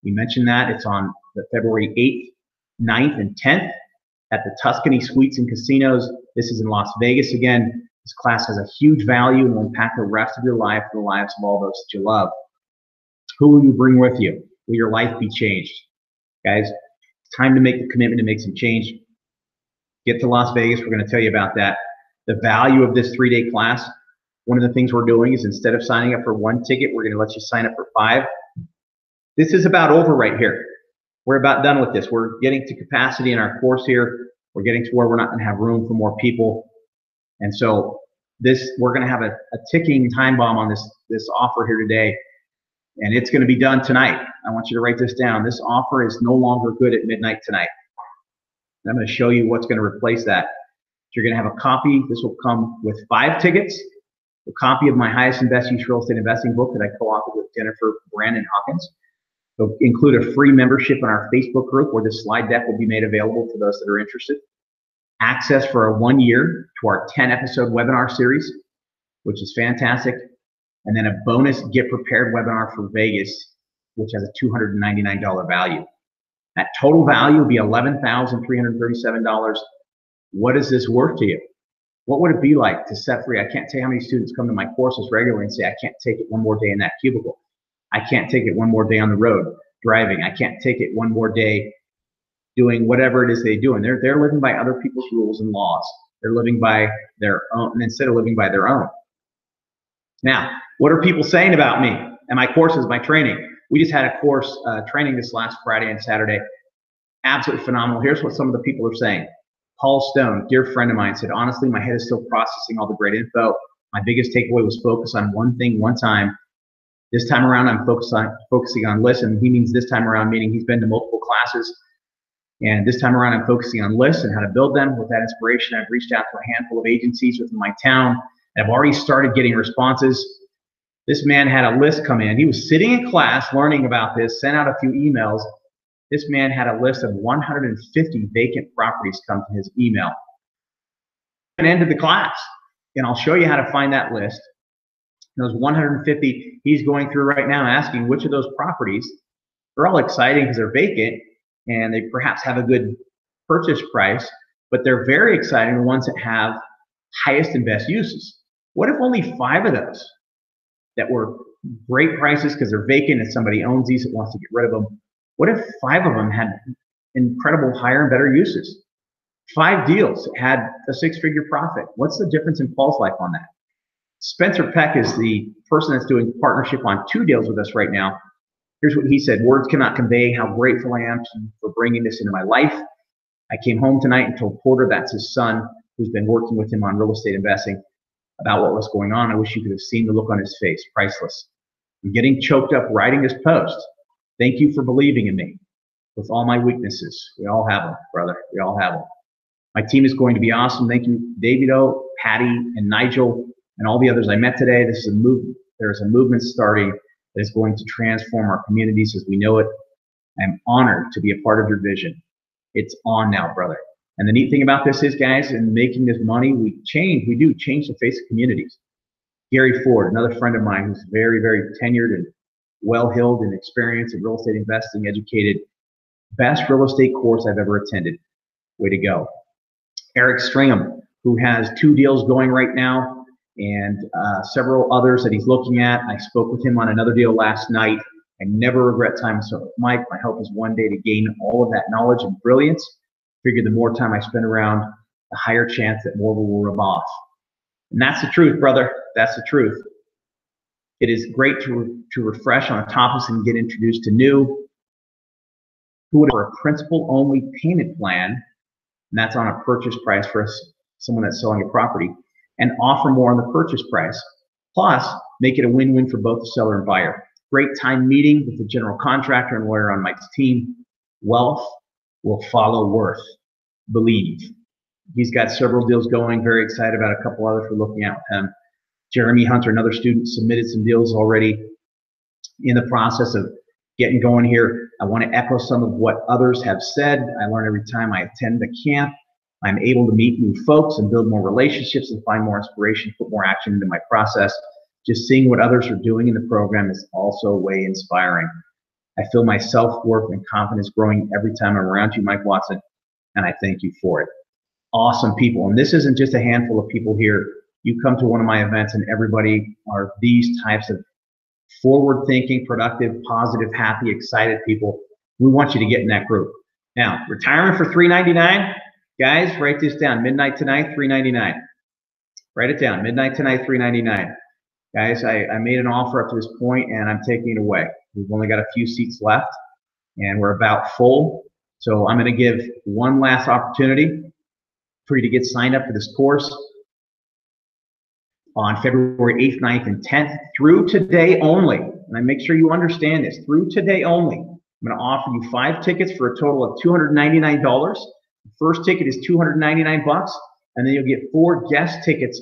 We mentioned that. It's on the February 8th, 9th, and 10th at the Tuscany Suites and Casinos. This is in Las Vegas again. This class has a huge value and will impact the rest of your life and the lives of all those that you love. Who will you bring with you? Will your life be changed? Guys, it's time to make the commitment to make some change. Get to Las Vegas. We're going to tell you about that. The value of this 3-day class. One of the things we're doing is instead of signing up for 1 ticket, we're going to let you sign up for 5. This is about over right here. We're about done with this. We're getting to capacity in our course here. We're getting to where we're not going to have room for more people. And so we're going to have a ticking time bomb on this offer here today. And it's going to be done tonight. I want you to write this down. This offer is no longer good at midnight tonight. And I'm going to show you what's going to replace that. You're going to have a copy. This will come with 5 tickets. A copy of my Highest and Best Use Real Estate Investing book that I co-authored with Jennifer Brandon Hawkins. It'll include a free membership in our Facebook group where this slide deck will be made available for those that are interested. Access for a 1 year to our 10-episode webinar series, which is fantastic. And then a bonus Get Prepared webinar for Vegas, which has a $299 value. That total value will be $11,337. What is this worth to you? What would it be like to set free? I can't tell you how many students come to my courses regularly and say, I can't take it one more day in that cubicle. I can't take it one more day on the road driving. I can't take it one more day doing whatever it is they do. And they're living by other people's rules and laws. They're living by their own instead of living by their own. Now, what are people saying about me and my courses, my training? We just had a course training this last Friday and Saturday. Absolutely phenomenal. Here's what some of the people are saying. Paul Stone, dear friend of mine, said, honestly, my head is still processing all the great info. My biggest takeaway was focus on one thing, one time. This time around, I'm focusing on lists, and he means this time around, meaning he's been to multiple classes. And this time around, I'm focusing on lists and how to build them. With that inspiration, I've reached out to a handful of agencies within my town, and I've already started getting responses. This man had a list come in. He was sitting in class learning about this, sent out a few emails. This man had a list of 150 vacant properties come to his email. And ended the class. And I'll show you how to find that list. And those 150 he's going through right now asking which of those properties, they're all exciting because they're vacant and they perhaps have a good purchase price, but they're very exciting, the ones that have highest and best uses. What if only 5 of those that were great prices because they're vacant and somebody owns these and wants to get rid of them? What if 5 of them had incredible higher and better uses? 5 deals had a 6-figure profit. What's the difference in Paul's life on that? Spencer Peck is the person that's doing partnership on 2 deals with us right now. Here's what he said. Words cannot convey how grateful I am for bringing this into my life. I came home tonight and told Porter, that's his son, who's been working with him on real estate investing, about what was going on. I wish you could have seen the look on his face. Priceless. I'm getting choked up writing this post. Thank you for believing in me with all my weaknesses. We all have them, brother. We all have them. My team is going to be awesome. Thank you, Davido, Patty, and Nigel, and all the others I met today. This is a movement. There's a movement starting that is going to transform our communities as we know it. I'm honored to be a part of your vision. It's on now, brother. And the neat thing about this is, guys, in making this money, we do change the face of communities. Gary Ford, another friend of mine who's very, very tenured and well-heeled and experienced in real estate investing, educated. Best real estate course I've ever attended. Way to go. Eric Stringham, who has 2 deals going right now and several others that he's looking at. I spoke with him on another deal last night. I never regret time spent with Mike. My hope is one day to gain all of that knowledge and brilliance. Figure the more time I spend around, the higher chance that more will rub off. And that's the truth, brother. That's the truth. It is great to refresh on topics and get introduced to new. Who would have a principal-only payment plan, and that's on a purchase price for someone that's selling a property, and offer more on the purchase price. Plus, make it a win-win for both the seller and buyer. great time meeting with the general contractor and lawyer on Mike's team. Wealth will follow worth. Believe. He's got several deals going. Very excited about a couple others we're looking at with him. Jeremy Hunter, another student, submitted some deals already. In the process of getting going here, I want to echo some of what others have said. I learn every time I attend the camp. I'm able to meet new folks and build more relationships and find more inspiration, put more action into my process. Just seeing what others are doing in the program is also way inspiring. I feel my self-worth and confidence growing every time I'm around you, Mike Watson, and I thank you for it. Awesome people. And this isn't just a handful of people here. You come to one of my events and everybody are these types of forward-thinking, productive, positive, happy, excited people. We want you to get in that group. Now, retirement for $399, guys, write this down. Midnight tonight, $399. Write it down. Midnight tonight, $399. Guys, I made an offer up to this point, and I'm taking it away. We've only got a few seats left, and we're about full. So I'm going to give one last opportunity for you to get signed up for this course on February 8th, 9th, and 10th through today only. And I make sure you understand this. Through today only, I'm going to offer you 5 tickets for a total of $299. The first ticket is $299, and then you'll get 4 guest tickets.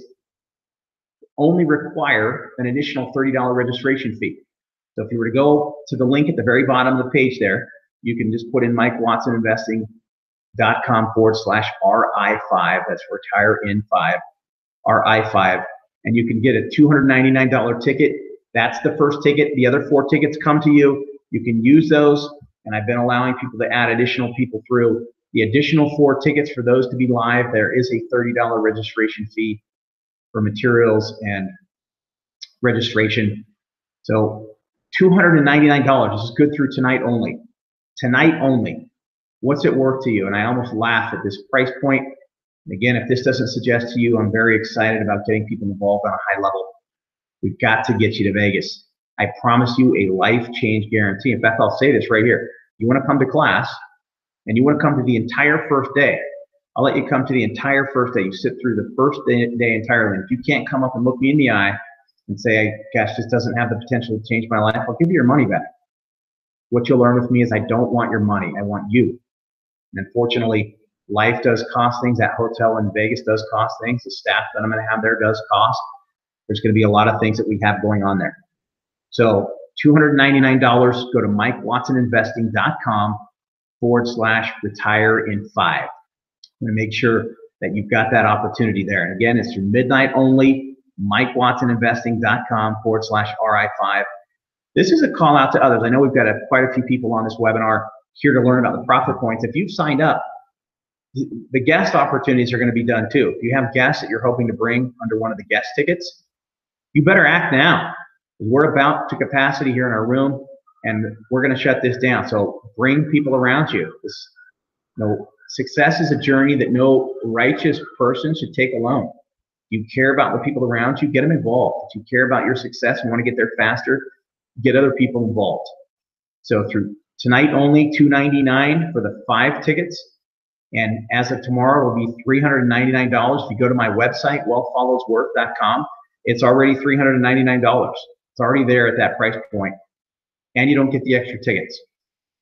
Only require an additional $30 registration fee. So if you were to go to the link at the very bottom of the page there, you can just put in MikeWatsonInvesting.com/RI5. That's retire in 5, RI5. And you can get a $299 ticket. That's the first ticket. The other 4 tickets come to you. You can use those. And I've been allowing people to add additional people through. The additional 4 tickets, for those to be live, there is a $30 registration fee for materials and registration. So $299. This is good through tonight only. Tonight only. What's it worth to you? And I almost laugh at this price point. And again, if this doesn't suggest to you, I'm very excited about getting people involved on a high level. We've got to get you to Vegas. I promise you a life change guarantee. In fact, I'll say this right here. You want to come to class and you want to come to the entire first day. I'll let you come to the entire first day. You sit through the first day entirely. And if you can't come up and look me in the eye and say, gosh, this doesn't have the potential to change my life, I'll give you your money back. What you'll learn with me is I don't want your money. I want you. And unfortunately, life does cost things. That hotel in Vegas does cost things. The staff that I'm going to have there does cost. There's going to be a lot of things that we have going on there. So $299, go to MikeWatsonInvesting.com/retire-in-5. I'm going to make sure that you've got that opportunity there. And again, it's through midnight only, MikeWatsonInvesting.com/RI5. This is a call out to others. I know we've got quite a few people on this webinar here to learn about the profit points. If you've signed up, the guest opportunities are going to be done too. If you have guests that you're hoping to bring under one of the guest tickets, you better act now. We're about to capacity here in our room, and we're going to shut this down. So bring people around you. Success is a journey that no righteous person should take alone. If you care about the people around you, get them involved. If you care about your success and want to get there faster, get other people involved. So through tonight only, $299 for the 5 tickets. And as of tomorrow, it will be $399. If you go to my website, wealthfollowsworth.com, it's already $399. It's already there at that price point. And you don't get the extra tickets.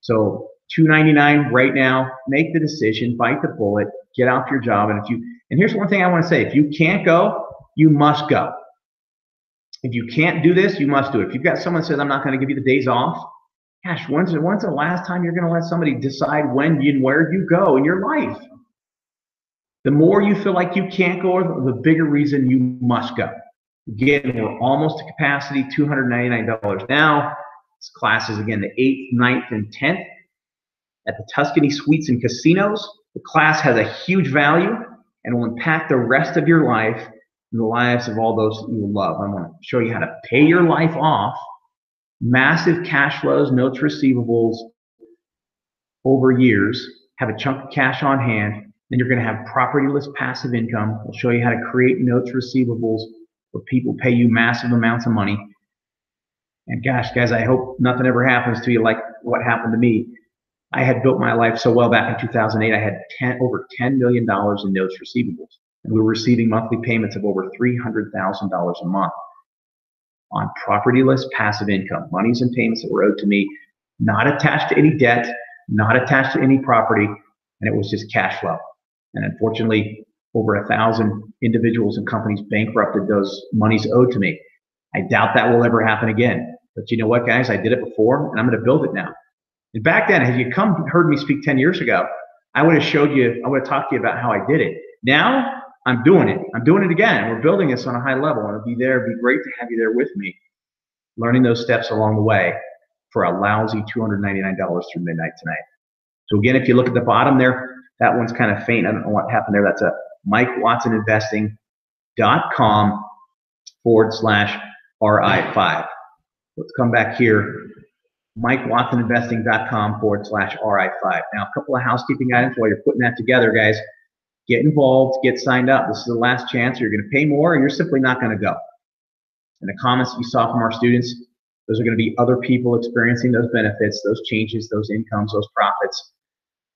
So $299 right now. Make the decision, bite the bullet, get out your job. And here's one thing I want to say. If you can't go, you must go. If you can't do this, you must do it. If you've got someone that says, I'm not going to give you the days off, gosh, when's the last time you're going to let somebody decide when and where you go in your life? The more you feel like you can't go, the bigger reason you must go. Again, we're almost to capacity, $299 now. This class is again the 8th, 9th, and 10th at the Tuscany Suites and Casinos. The class has a huge value and will impact the rest of your life and the lives of all those you love. I'm going to show you how to pay your life off. Massive cash flows, notes receivables over years, have a chunk of cash on hand, then you're going to have propertyless passive income. We'll show you how to create notes receivables where people pay you massive amounts of money. And gosh, guys, I hope nothing ever happens to you like what happened to me. I had built my life so well back in 2008. I had over $10 million in notes receivables, and we were receiving monthly payments of over $300,000 a month. on propertyless passive income, monies and payments that were owed to me, not attached to any debt, not attached to any property, and it was just cash flow. And unfortunately, over 1,000 individuals and companies bankrupted those monies owed to me. I doubt that will ever happen again. But you know what, guys? I did it before, and I'm going to build it now. And back then, had you heard me speak 10 years ago, I would have talked to you about how I did it. Now, I'm doing it. I'm doing it again. We're building this on a high level, and it'll be there. It'd be great to have you there with me, learning those steps along the way for a lousy $299 through midnight tonight. So again, if you look at the bottom there, that one's kind of faint. I don't know what happened there. That's a MikeWatsonInvesting.com/RI5. Let's come back here. MikeWatsonInvesting.com/RI5. Now, a couple of housekeeping items while you're putting that together, guys. Get involved, get signed up. This is the last chance. You're going to pay more, and you're simply not going to go. And the comments that you saw from our students, those are going to be other people experiencing those benefits, those changes, those incomes, those profits.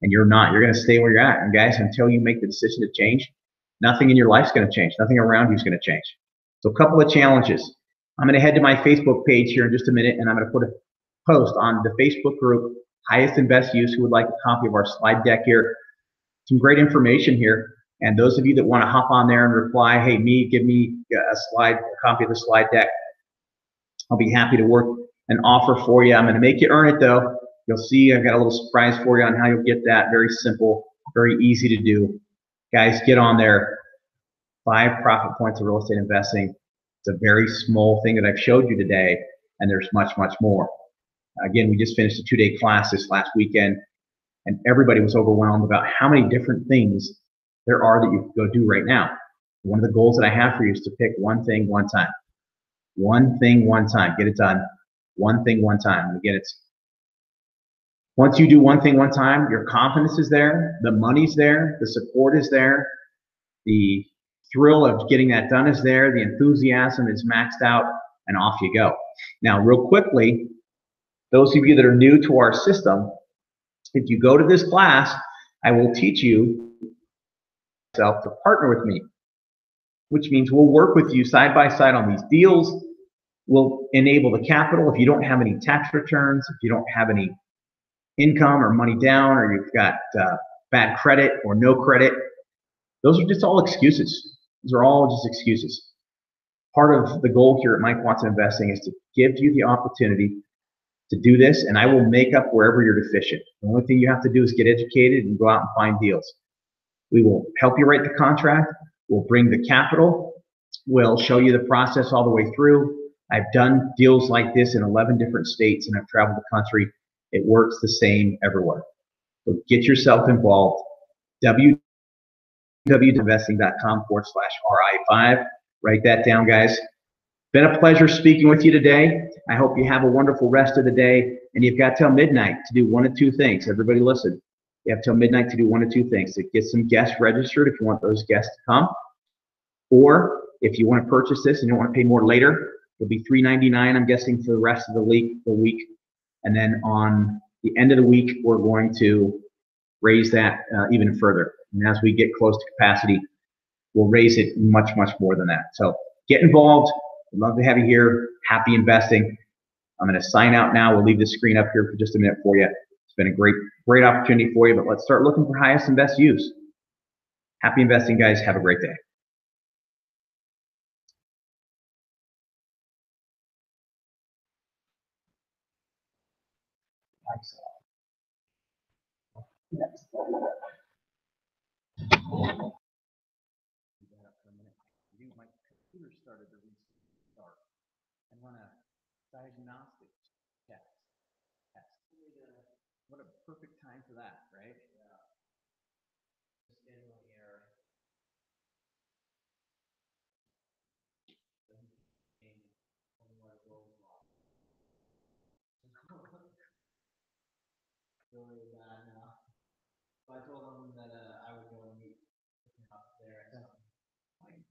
And you're not. You're going to stay where you're at. And guys, until you make the decision to change, nothing in your life's going to change. Nothing around you is going to change. So a couple of challenges. I'm going to head to my Facebook page here in just a minute, and I'm going to put a post on the Facebook group, Highest and Best Use, who would like a copy of our slide deck here. Some great information here. And those of you that want to hop on there and reply, hey, give me a copy of the slide deck, I'll be happy to work an offer for you. I'm going to make you earn it, though. You'll see I've got a little surprise for you on how you'll get that. Very simple, very easy to do. Guys, get on there. 5 profit points of real estate investing. It's a very small thing that I've showed you today, and there's much, much more. Again, we just finished a 2-day class this last weekend, and everybody was overwhelmed about how many different things there are that you can go do right now. One of the goals that I have for you is to pick one thing, one time. One thing, one time. Get it done. One thing, one time. And again, once you do one thing, one time, your confidence is there, the money's there, the support is there, the thrill of getting that done is there, the enthusiasm is maxed out, and off you go. Now, real quickly, those of you that are new to our system, if you go to this class, I will teach you to partner with me, which means we'll work with you side by side on these deals. We'll enable the capital. If you don't have any tax returns, if you don't have any income or money down, or you've got bad credit or no credit, those are just all excuses. These are all just excuses. Part of the goal here at Mike Watson Investing is to give you the opportunity to do this, and I will make up wherever you're deficient. The only thing you have to do is get educated and go out and find deals. We will help you write the contract. We'll bring the capital. We'll show you the process all the way through. I've done deals like this in 11 different states, and I've traveled the country. It works the same everywhere. So get yourself involved. www.investing.com/RI5. Write that down, guys. Been a pleasure speaking with you today. I hope you have a wonderful rest of the day. And you've got till midnight to do one of two things. Everybody listen. You have till midnight to do one of two things. To get some guests registered if you want those guests to come. Or if you want to purchase this and you don't want to pay more later, it'll be $3.99, I'm guessing, for the rest of the week. And then on the end of the week, we're going to raise that even further. And as we get close to capacity, we'll raise it much, much more than that. So get involved. I'd love to have you here. Happy investing. I'm going to sign out now. We'll leave the screen up here for just a minute for you. It's been a great opportunity for you, but let's start looking for highest and best use. Happy investing, guys. Have a great day. My computer started to restart. I run a diagnostic test. What a perfect time for that, right? Yeah. Just in here. Really bad now. So I told them that I would go and meet him up there at some point.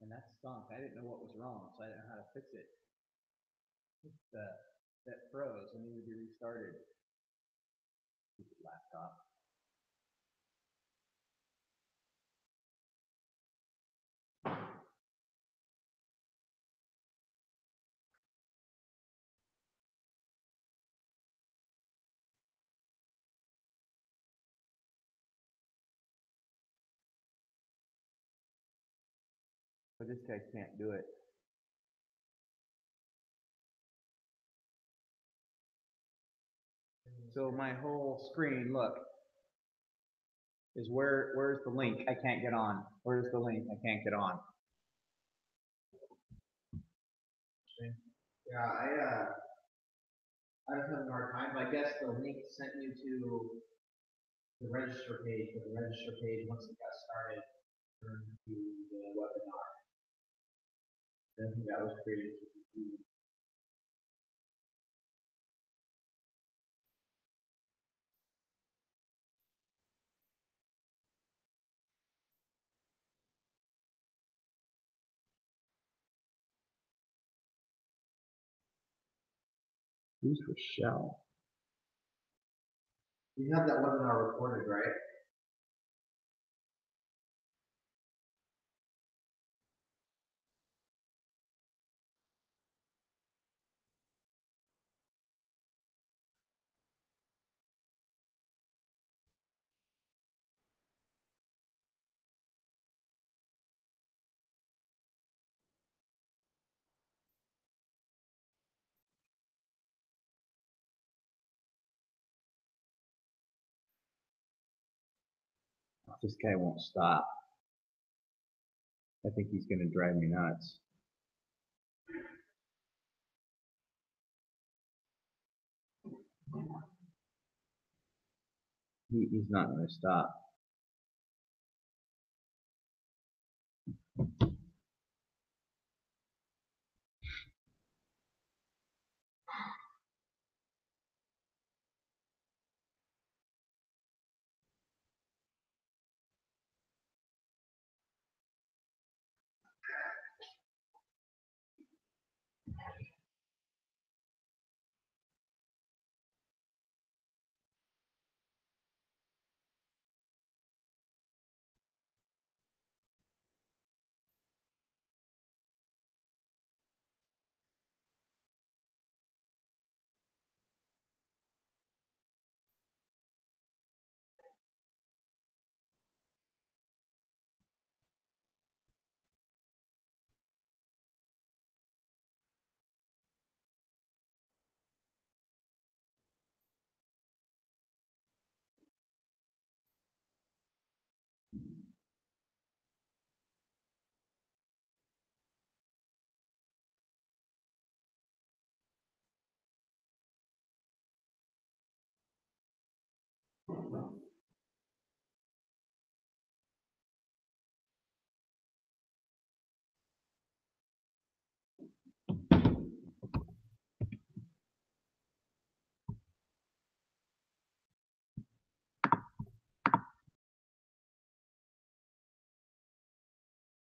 And that stunk. I didn't know what was wrong, so I didn't know how to fix it. That froze and needed to be restarted. Stupid laptop. this guy can't do it. So my whole screen, look, is where's the link? I can't get on. Where's the link? I can't get on. Yeah, I was having a hard time. But I guess the link sent you to the register page, but the register page, once it got started, turned to the webinar. I think that was created to confuse. Who's Rochelle? You have that webinar recorded, right? This guy won't stop. I think he's going to drive me nuts. He's not going to stop.